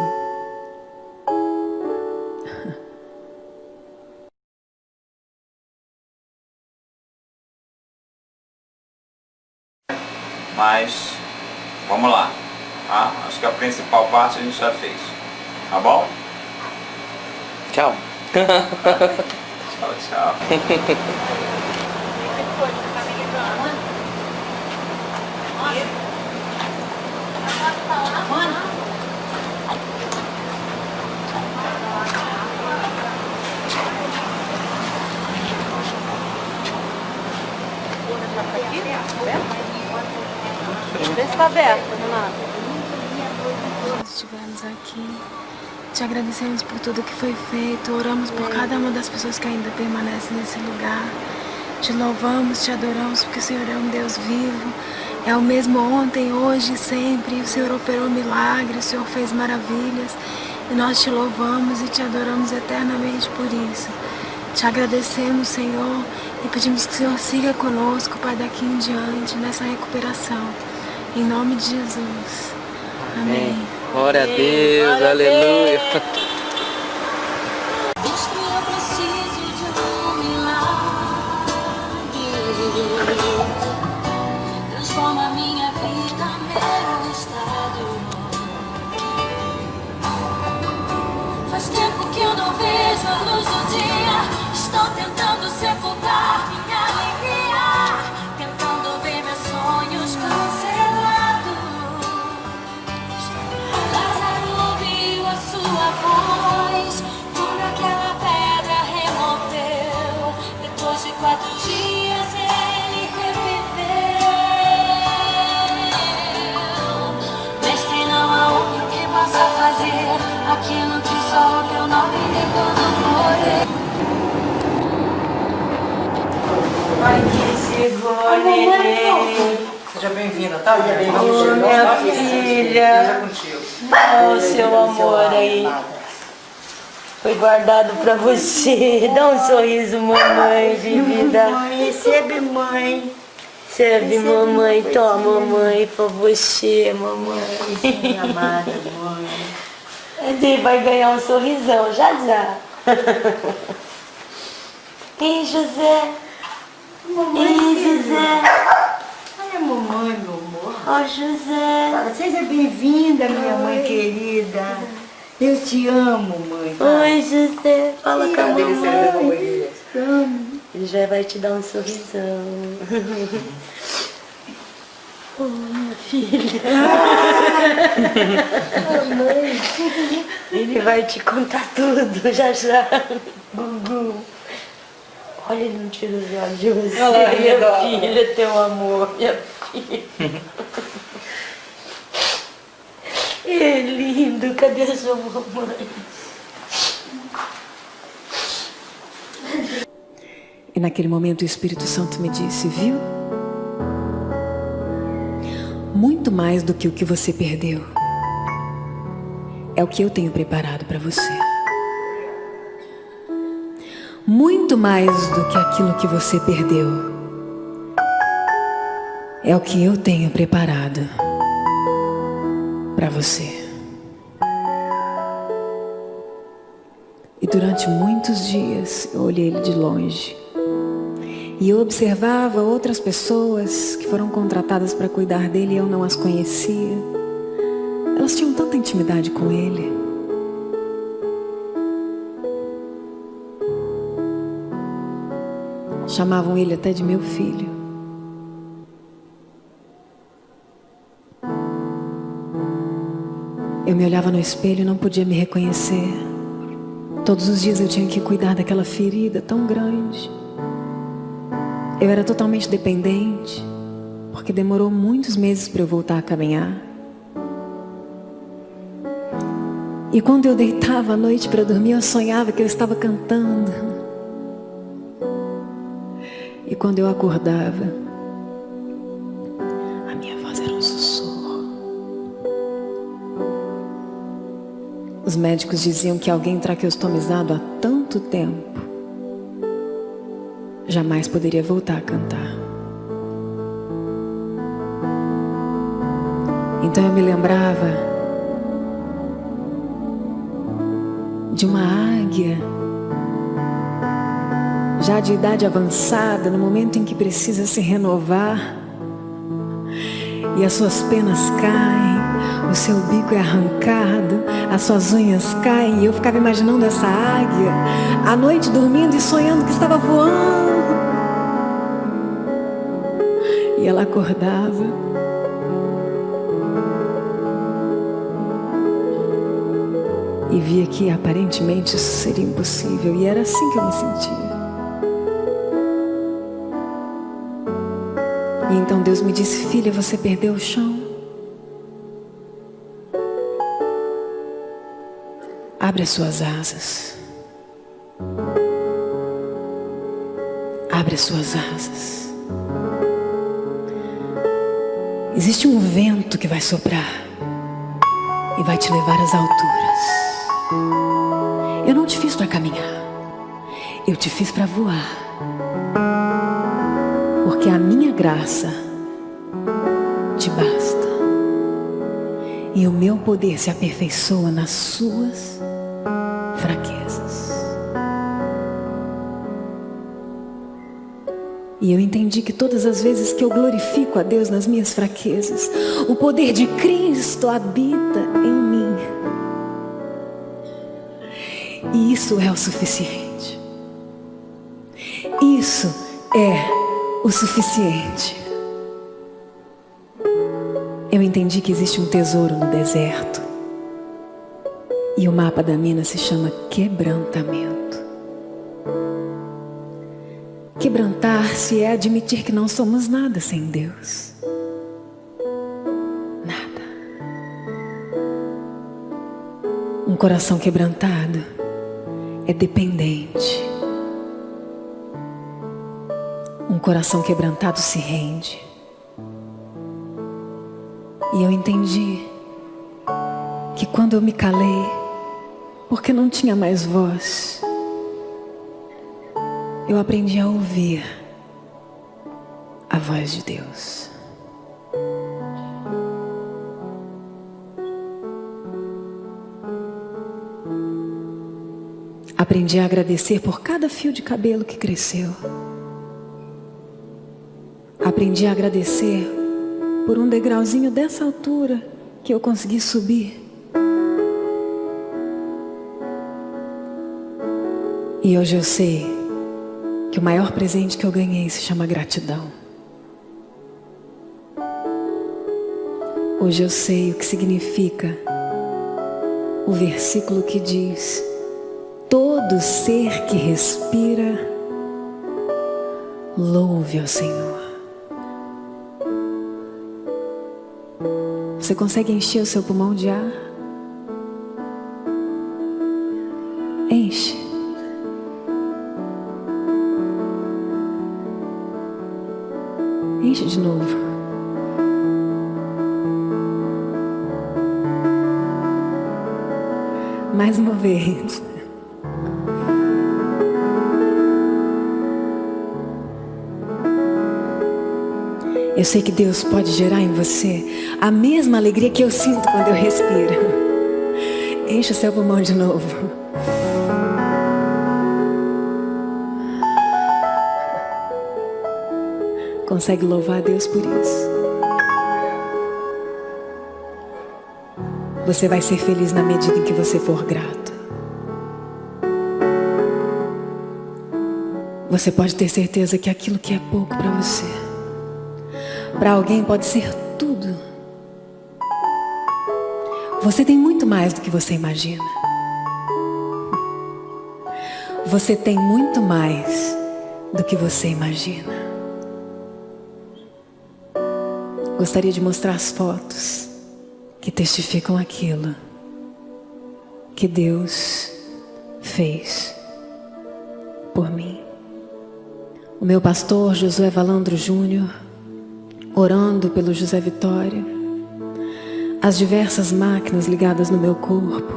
Mas, vamos lá, tá? Acho que a principal parte a gente já fez, tá bom? Tchau. Tchau, tchau. Vê se tá aberto, Renato. Nós estivemos aqui, te agradecemos por tudo que foi feito, oramos por cada uma das pessoas que ainda permanecem nesse lugar. Te louvamos, te adoramos, porque o Senhor é um Deus vivo. É o mesmo ontem, hoje e sempre. O Senhor operou milagres, o Senhor fez maravilhas. E nós te louvamos e te adoramos eternamente por isso. Te agradecemos, Senhor, e pedimos que o Senhor siga conosco, Pai, daqui em diante, nessa recuperação. Em nome de Jesus. Amém. Glória a Deus, aleluia. Eu preciso de um milagre. Transforma minha vida, meu estado. Ai, que chegou, neném. Seja bem-vinda, tá? Ô, minha filha. Ô, seu amor aí. Foi guardado pra você. Dá um sorriso, mamãe, vivida. Recebe, mãe. Recebe, mamãe. Toma, mamãe, pra você, mamãe. Minha amada, mãe. Ele vai ganhar um sorrisão, já já. Ei, José. Ei, José. Olha a mamãe, meu amor. Ó, José. Fala, seja bem-vinda, minha mãe querida. Eu te amo, mãe. Oi, José. Fala com a mamãe. Amo. Ele já vai te dar um sorrisão. Oh, minha filha. Mamãe. Ele vai te contar tudo, já já. Gugu. Olha, ele não tira os olhos de você. Olha lá, minha filha, teu amor, minha filha. É lindo, cadê a sua mamãe? E naquele momento o Espírito Santo me disse, viu? Muito mais do que o que você perdeu é o que eu tenho preparado para você. Muito mais do que aquilo que você perdeu é o que eu tenho preparado para você. E durante muitos dias eu olhei ele de longe e eu observava outras pessoas que foram contratadas para cuidar dele e eu não as conhecia. Elas tinham tanta intimidade com ele. Chamavam ele até de meu filho. Eu me olhava no espelho e não podia me reconhecer. Todos os dias eu tinha que cuidar daquela ferida tão grande. Eu era totalmente dependente, porque demorou muitos meses para eu voltar a caminhar. E quando eu deitava à noite para dormir, eu sonhava que eu estava cantando. E quando eu acordava, a minha voz era um sussurro. Os médicos diziam que alguém traqueostomizado há tanto tempo jamais poderia voltar a cantar. Então eu me lembrava de uma águia já de idade avançada, no momento em que precisa se renovar e as suas penas caem, o seu bico é arrancado, as suas unhas caem, e eu ficava imaginando essa águia à noite dormindo e sonhando que estava voando, e ela acordava e via que aparentemente isso seria impossível, e era assim que eu me sentia. E então Deus me disse, filha, você perdeu o chão. Abre as suas asas. Abre as suas asas. Existe um vento que vai soprar e vai te levar às alturas. Eu não te fiz para caminhar, eu te fiz para voar. Porque a minha graça te basta. E o meu poder se aperfeiçoa nas suas fraquezas. E eu entendi que todas as vezes que eu glorifico a Deus nas minhas fraquezas, o poder de Cristo habita em mim. E isso é o suficiente. Isso é o suficiente. Eu entendi que existe um tesouro no deserto. E o mapa da mina se chama quebrantamento. Quebrantar-se é admitir que não somos nada sem Deus. Nada. Um coração quebrantado é dependente. Um coração quebrantado se rende. E eu entendi que quando eu me calei, porque não tinha mais voz, eu aprendi a ouvir a voz de Deus. Aprendi a agradecer por cada fio de cabelo que cresceu. Aprendi a agradecer por um degrauzinho dessa altura que eu consegui subir. E hoje eu sei que o maior presente que eu ganhei se chama gratidão. Hoje eu sei o que significa o versículo que diz: todo ser que respira, louve ao Senhor. Você consegue encher o seu pulmão de ar? Enche. Enche de novo. Mais uma vez. Eu sei que Deus pode gerar em você a mesma alegria que eu sinto quando eu respiro. Enche o seu pulmão de novo. Consegue louvar a Deus por isso? Você vai ser feliz na medida em que você for grato. Você pode ter certeza que aquilo que é pouco para você, para alguém pode ser tudo. Você tem muito mais do que você imagina. Você tem muito mais do que você imagina. Gostaria de mostrar as fotos que testificam aquilo que Deus fez por mim. O meu pastor Josué Valandro Júnior, orando pelo José Vitória, as diversas máquinas ligadas no meu corpo,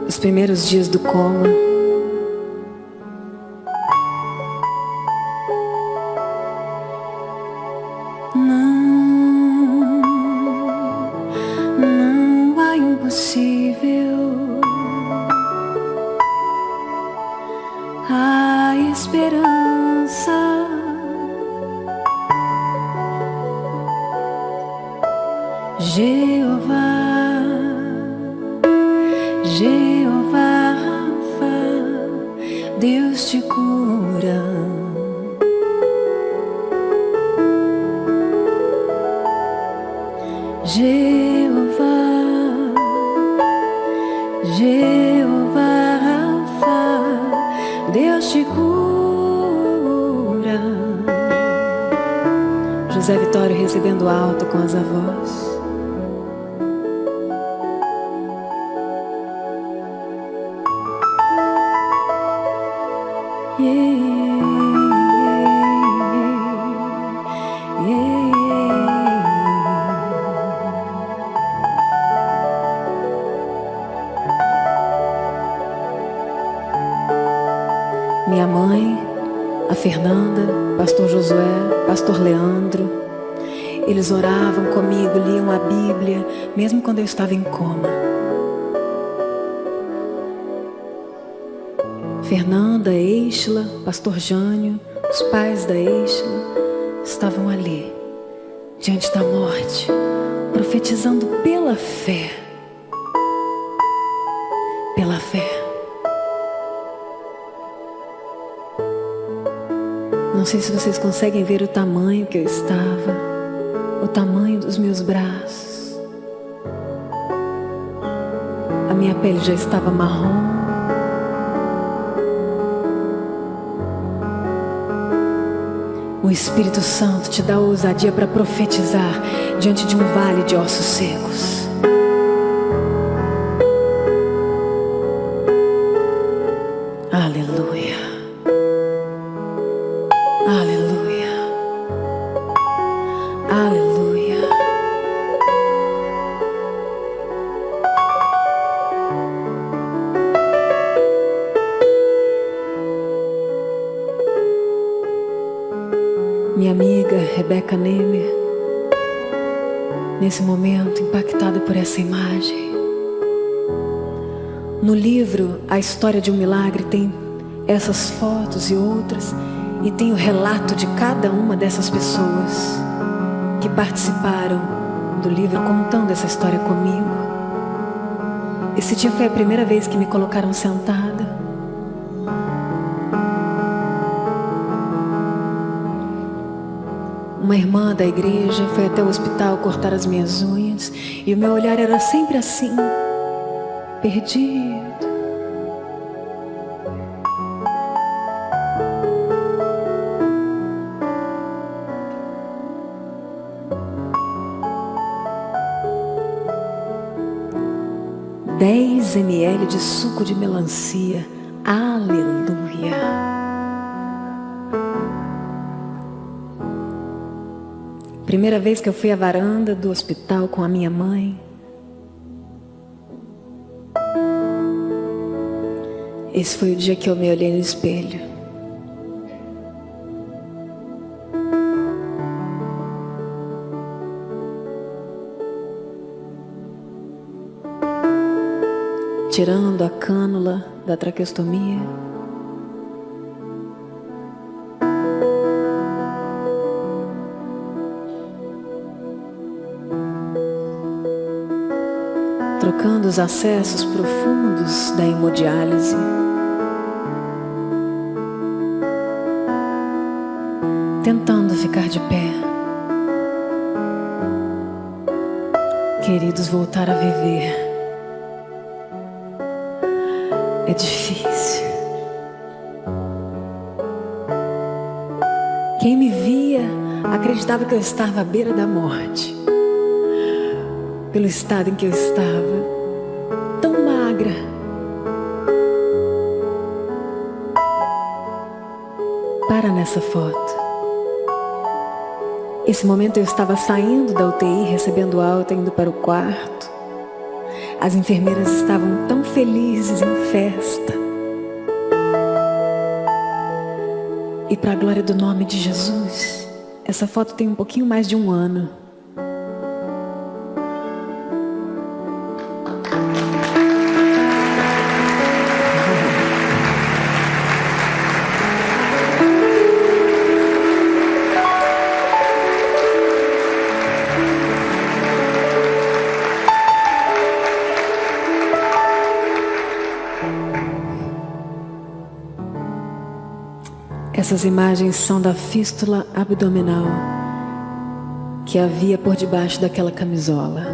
os primeiros dias do coma, não há impossível, há esperança. Jeová, Jeová Rafa, Deus te cura. Jeová, Jeová Rafa, Deus te cura. José Vitório recebendo alta com as avós. Minha mãe, a Fernanda, pastor Josué, pastor Leandro, eles oravam comigo, liam a Bíblia, mesmo quando eu estava em coma. Fernanda, Eixla, pastor Jânio, os pais da Eixla estavam ali, diante da morte, profetizando pela fé. Pela fé. Não sei se vocês conseguem ver o tamanho que eu estava, o tamanho dos meus braços. A minha pele já estava marrom. O Espírito Santo te dá ousadia para profetizar diante de um vale de ossos secos. Aleluia. Aleluia. Aleluia. Minha amiga Rebeca Nemer, nesse momento impactada por essa imagem. No livro A História de um Milagre tem essas fotos e outras, e tem o relato de cada uma dessas pessoas que participaram do livro contando essa história comigo. Esse dia foi a primeira vez que me colocaram sentada. Uma irmã da igreja foi até o hospital cortar as minhas unhas, e o meu olhar era sempre assim, perdido. $10 ml de suco de melancia. Aleluia. Primeira vez que eu fui à varanda do hospital com a minha mãe. Esse foi o dia que eu me olhei no espelho. Tirando a cânula da traqueostomia. Trocando os acessos profundos da hemodiálise. Tentando ficar de pé. Queridos, voltar a viver é difícil. Quem me via acreditava que eu estava à beira da morte. Pelo estado em que eu estava, tão magra. Para nessa foto. Esse momento eu estava saindo da UTI, recebendo alta, indo para o quarto. As enfermeiras estavam tão felizes em festa. E para a glória do nome de Jesus, essa foto tem um pouquinho mais de 1 ano. Essas imagens são da fístula abdominal que havia por debaixo daquela camisola.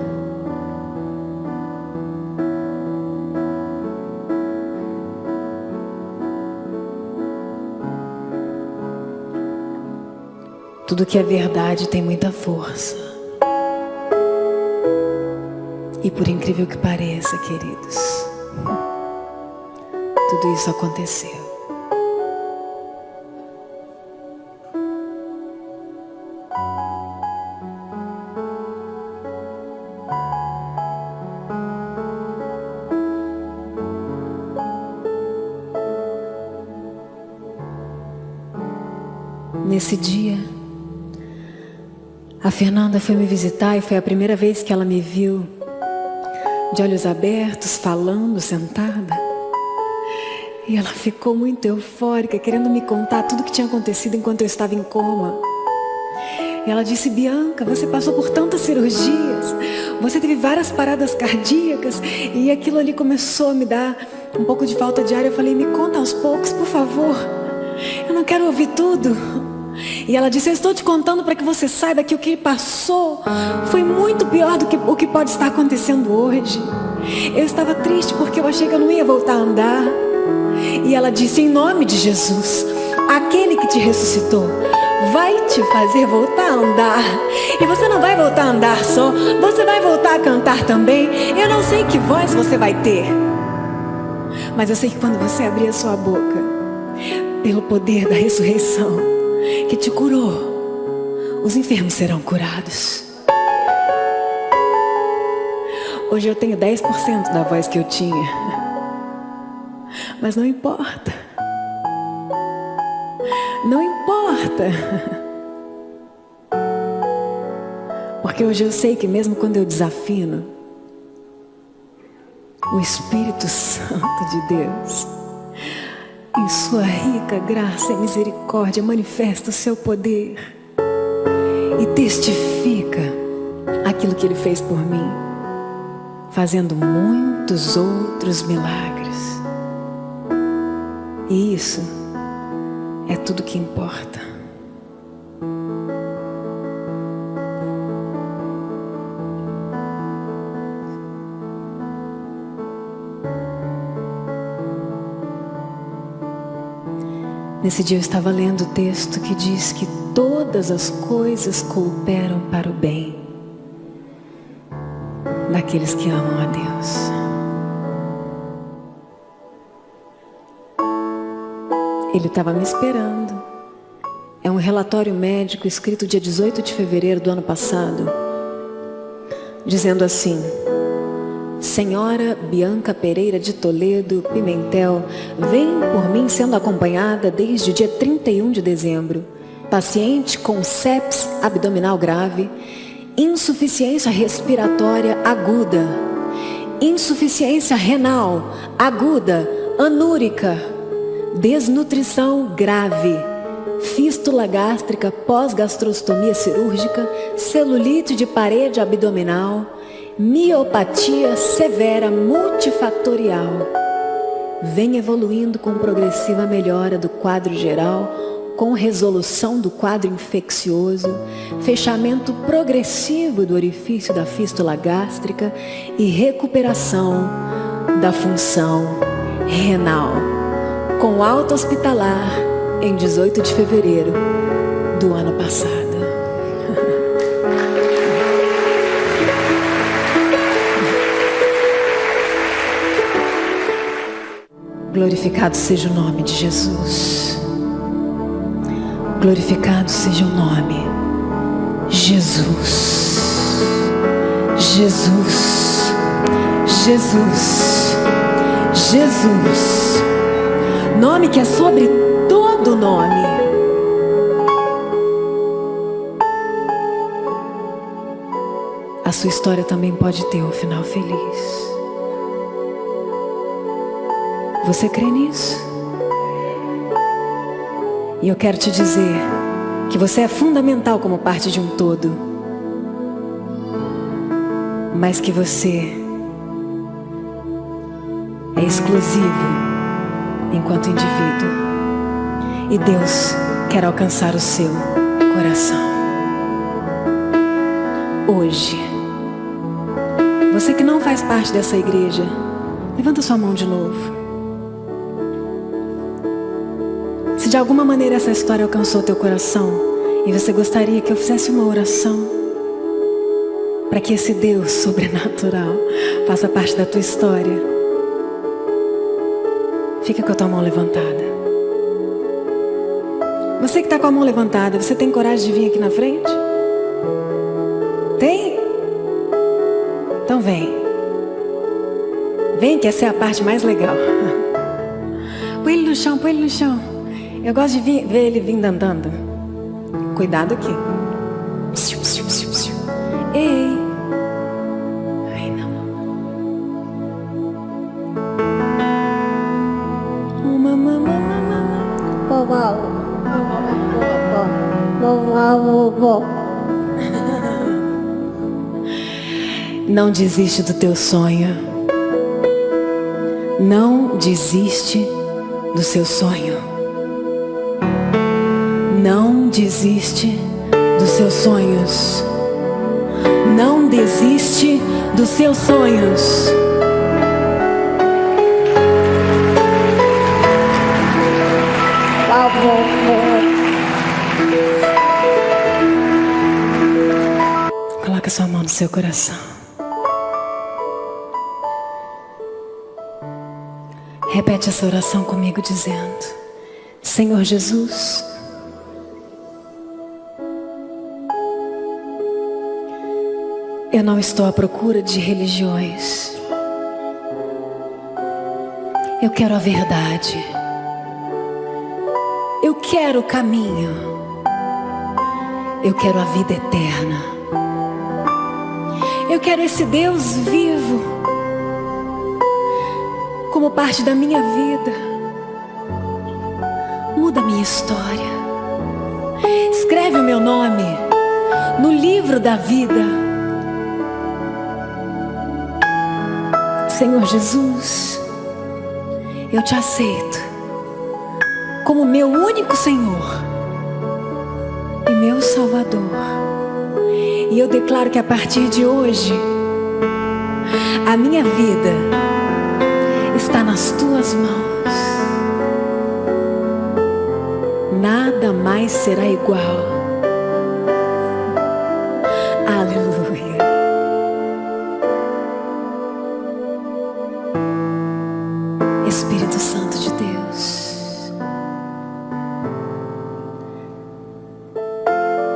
Tudo que é verdade tem muita força. E por incrível que pareça, queridos, tudo isso aconteceu. Nesse dia, a Fernanda foi me visitar e foi a primeira vez que ela me viu de olhos abertos, falando, sentada. E ela ficou muito eufórica, querendo me contar tudo o que tinha acontecido enquanto eu estava em coma. E ela disse: Bianca, você passou por tantas cirurgias, você teve várias paradas cardíacas, e aquilo ali começou a me dar um pouco de falta de ar. Eu falei: me conta aos poucos, por favor, eu não quero ouvir tudo. E ela disse: eu estou te contando para que você saiba que o que passou foi muito pior do que o que pode estar acontecendo hoje. Eu estava triste porque eu achei que eu não ia voltar a andar. E ela disse: em nome de Jesus, aquele que te ressuscitou, vai te fazer voltar a andar. E você não vai voltar a andar só, você vai voltar a cantar também. Eu não sei que voz você vai ter, mas eu sei que quando você abrir a sua boca, pelo poder da ressurreição que te curou, os enfermos serão curados. Hoje eu tenho 10% da voz que eu tinha, mas não importa. Não importa. Porque hoje eu sei que mesmo quando eu desafino, o Espírito Santo de Deus, em sua rica graça e misericórdia, manifesta o seu poder e testifica aquilo que Ele fez por mim, fazendo muitos outros milagres. E isso é tudo que importa. Nesse dia eu estava lendo o texto que diz que todas as coisas cooperam para o bem daqueles que amam a Deus. Ele estava me esperando. É um relatório médico escrito dia 18 de fevereiro do ano passado, dizendo assim: Senhora Bianca Pereira de Toledo Pimentel vem por mim sendo acompanhada desde o dia 31 de dezembro. Paciente com sepse abdominal grave, insuficiência respiratória aguda, insuficiência renal aguda, anúrica, desnutrição grave, fístula gástrica pós-gastrostomia cirúrgica, celulite de parede abdominal, miopatia severa multifatorial. Vem evoluindo com progressiva melhora do quadro geral, com resolução do quadro infeccioso, fechamento progressivo do orifício da fístula gástrica e recuperação da função renal. Com alta hospitalar em 18 de fevereiro do ano passado. Glorificado seja o nome de Jesus. Glorificado seja o nome Jesus. Jesus. Jesus. Jesus. Nome que é sobre todo nome. A sua história também pode ter um final feliz. Você crê nisso? E eu quero te dizer que você é fundamental como parte de um todo, mas que você é exclusivo enquanto indivíduo. E Deus quer alcançar o seu coração. Hoje, você que não faz parte dessa igreja, levanta sua mão de novo. Se de alguma maneira essa história alcançou teu coração e você gostaria que eu fizesse uma oração para que esse Deus sobrenatural faça parte da tua história, fica com a tua mão levantada. Você que está com a mão levantada, você tem coragem de vir aqui na frente? Tem? Então vem. Vem, que essa é a parte mais legal. Põe ele no chão, põe ele no chão. Eu gosto de ver ele vindo andando. Cuidado aqui. Ei. Ai, não. Não desiste do teu sonho. Não desiste do seu sonho. Não desiste dos seus sonhos. Não desiste dos seus sonhos. Coloque sua mão no seu coração. Repete essa oração comigo dizendo: Senhor Jesus, eu não estou à procura de religiões. Eu quero a verdade. Eu quero o caminho. Eu quero a vida eterna. Eu quero esse Deus vivo como parte da minha vida. Muda a minha história. Escreve o meu nome no livro da vida. Senhor Jesus, eu te aceito como meu único Senhor e meu Salvador. E eu declaro que a partir de hoje, a minha vida está nas tuas mãos. Nada mais será igual. Aleluia. Espírito Santo de Deus,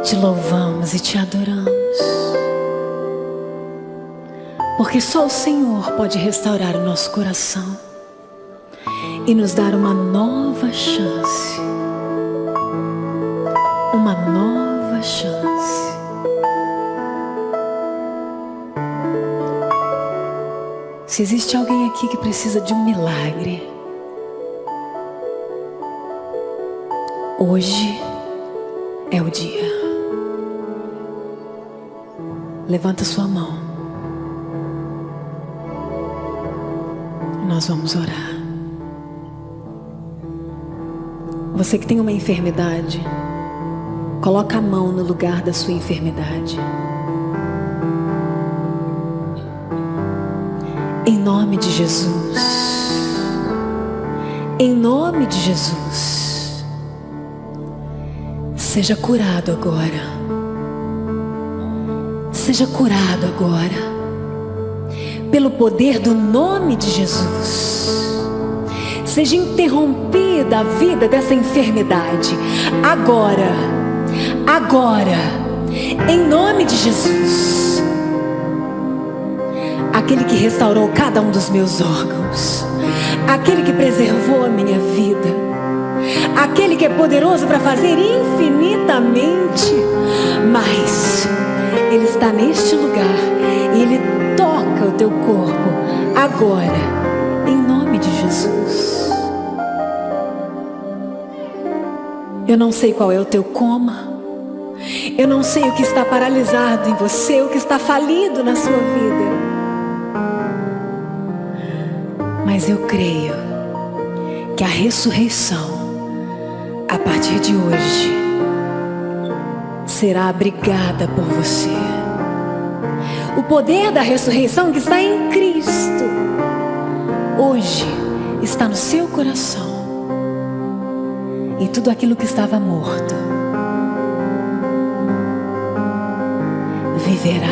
te louvamos e te adoramos, porque só o Senhor pode restaurar o nosso coração e nos dar uma nova chance. Uma nova chance. Se existe alguém aqui que precisa de um milagre, hoje é o dia. Levanta sua mão. Nós vamos orar. Você que tem uma enfermidade, coloca a mão no lugar da sua enfermidade. Em nome de Jesus. Em nome de Jesus. Seja curado agora. Seja curado agora. Pelo poder do nome de Jesus. Seja interrompida a vida dessa enfermidade. Agora. Agora. Em nome de Jesus. Aquele que restaurou cada um dos meus órgãos. Aquele que preservou a minha vida. Aquele que é poderoso para fazer infinitamente mais. Ele está neste lugar e Ele toca o teu corpo agora, em nome de Jesus. Eu não sei qual é o teu coma. Eu não sei o que está paralisado em você, o que está falido na sua vida. Mas eu creio que a ressurreição, a partir de hoje, será abrigada por você. O poder da ressurreição que está em Cristo, hoje, está no seu coração. E tudo aquilo que estava morto, viverá.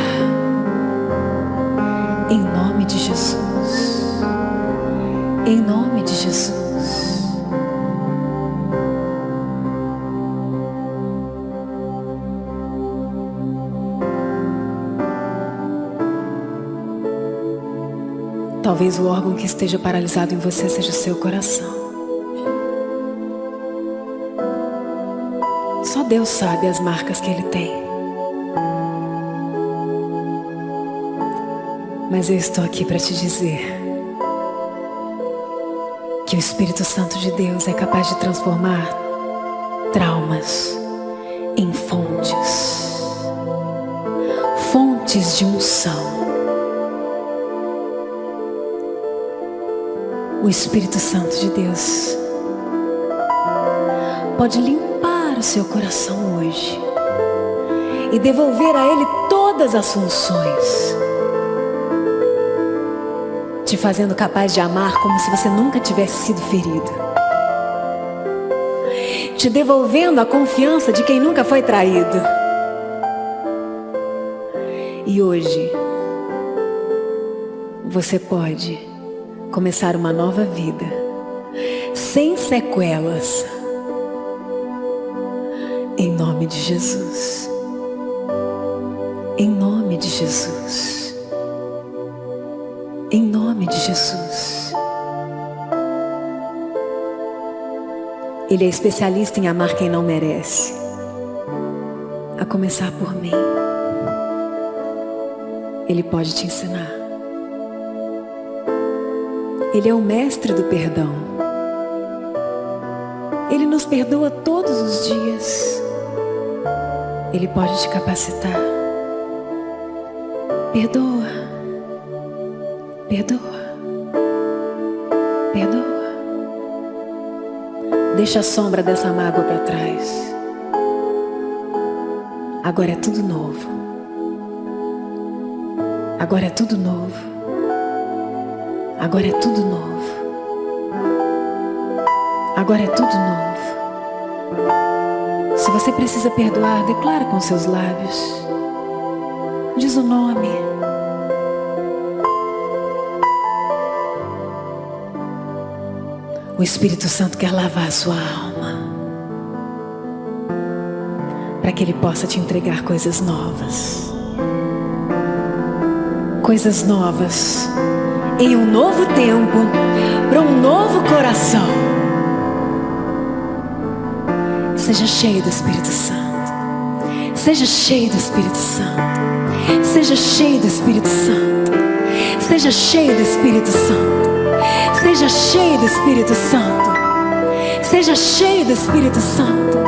Em nome de Jesus. Em nome de Jesus. Talvez o órgão que esteja paralisado em você seja o seu coração. Só Deus sabe as marcas que Ele tem. Mas eu estou aqui para te dizer que o Espírito Santo de Deus é capaz de transformar traumas em fontes de unção. O Espírito Santo de Deus pode limpar o seu coração hoje e devolver a Ele todas as funções, te fazendo capaz de amar como se você nunca tivesse sido ferido, te devolvendo a confiança de quem nunca foi traído E hoje, você pode começar uma nova vida, sem sequelas, em nome de Jesus. Em nome de Jesus. Em nome de Jesus. Ele é especialista em amar quem não merece, a começar por mim. Ele pode te ensinar. Ele é o mestre do perdão. Ele nos perdoa todos os dias. Ele pode te capacitar. Perdoa. Perdoa. Perdoa. Deixa a sombra dessa mágoa para trás. Agora é tudo novo. Agora é tudo novo. Agora é tudo novo. Agora é tudo novo. Se você precisa perdoar, declara com seus lábios. Diz o nome. O Espírito Santo quer lavar a sua alma, para que Ele possa te entregar coisas novas. Coisas novas, em um novo tempo, para um novo coração. Seja cheio do Espírito Santo. Seja cheio do Espírito Santo. Seja cheio do Espírito Santo. Seja cheio do Espírito Santo. Seja cheio do Espírito Santo. Seja cheio do Espírito Santo.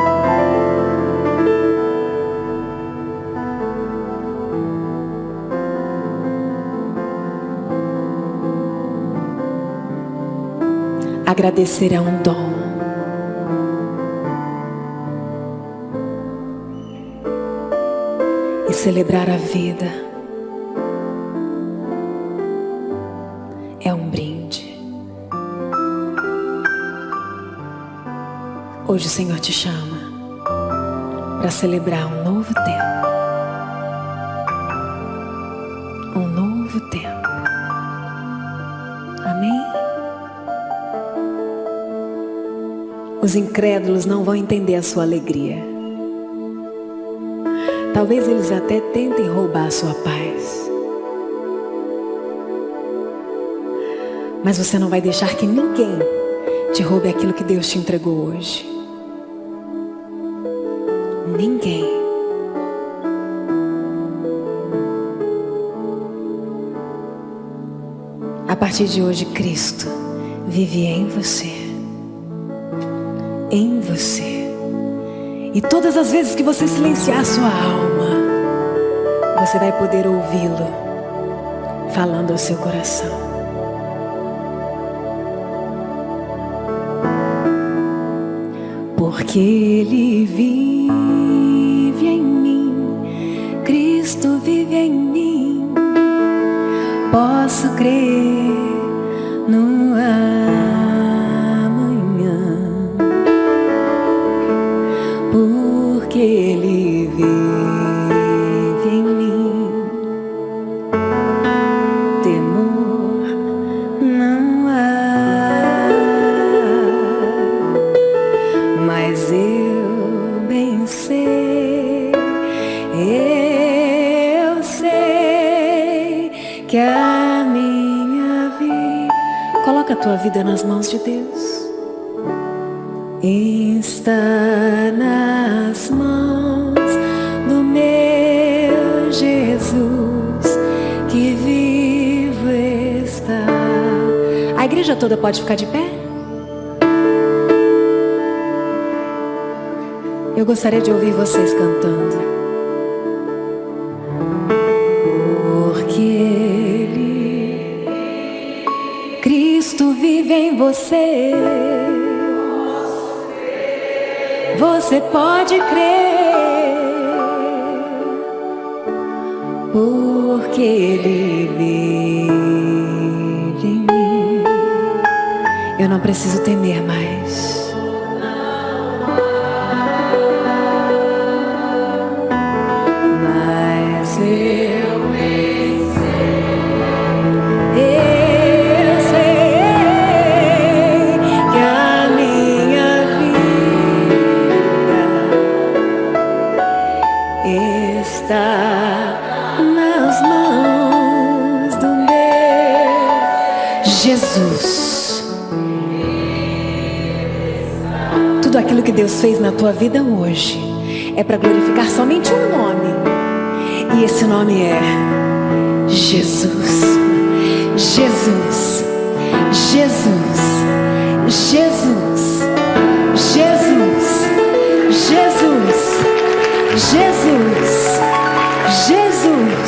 Agradecer é um dom. E celebrar a vida é um brinde. Hoje o Senhor te chama para celebrar um novo tempo. Um novo tempo. Amém? Os incrédulos não vão entender a sua alegria. Talvez eles até tentem roubar a sua paz. Mas você não vai deixar que ninguém te roube aquilo que Deus te entregou hoje. Ninguém. A partir de hoje, Cristo vive em você. Em você. E todas as vezes que você silenciar sua alma, você vai poder ouvi-lo falando ao seu coração. Porque Ele vive em mim, Cristo vive em mim, posso crer no amanhã, porque Ele vive em mim, temor não há, mas eu bem sei, eu sei que a minha vida, coloca a tua vida nas mãos de Deus, está nas mãos do meu Jesus, que vivo está. A igreja toda pode ficar de pé? Eu gostaria de ouvir vocês cantando. Porque Ele, Cristo vive em você. Você pode crer, porque Ele vive em mim. Eu não preciso temer mais. Mas eu Jesus. Tudo aquilo que Deus fez na tua vida hoje é para glorificar somente um nome. E esse nome é Jesus. Jesus. Jesus. Jesus. Jesus. Jesus. Jesus. Jesus.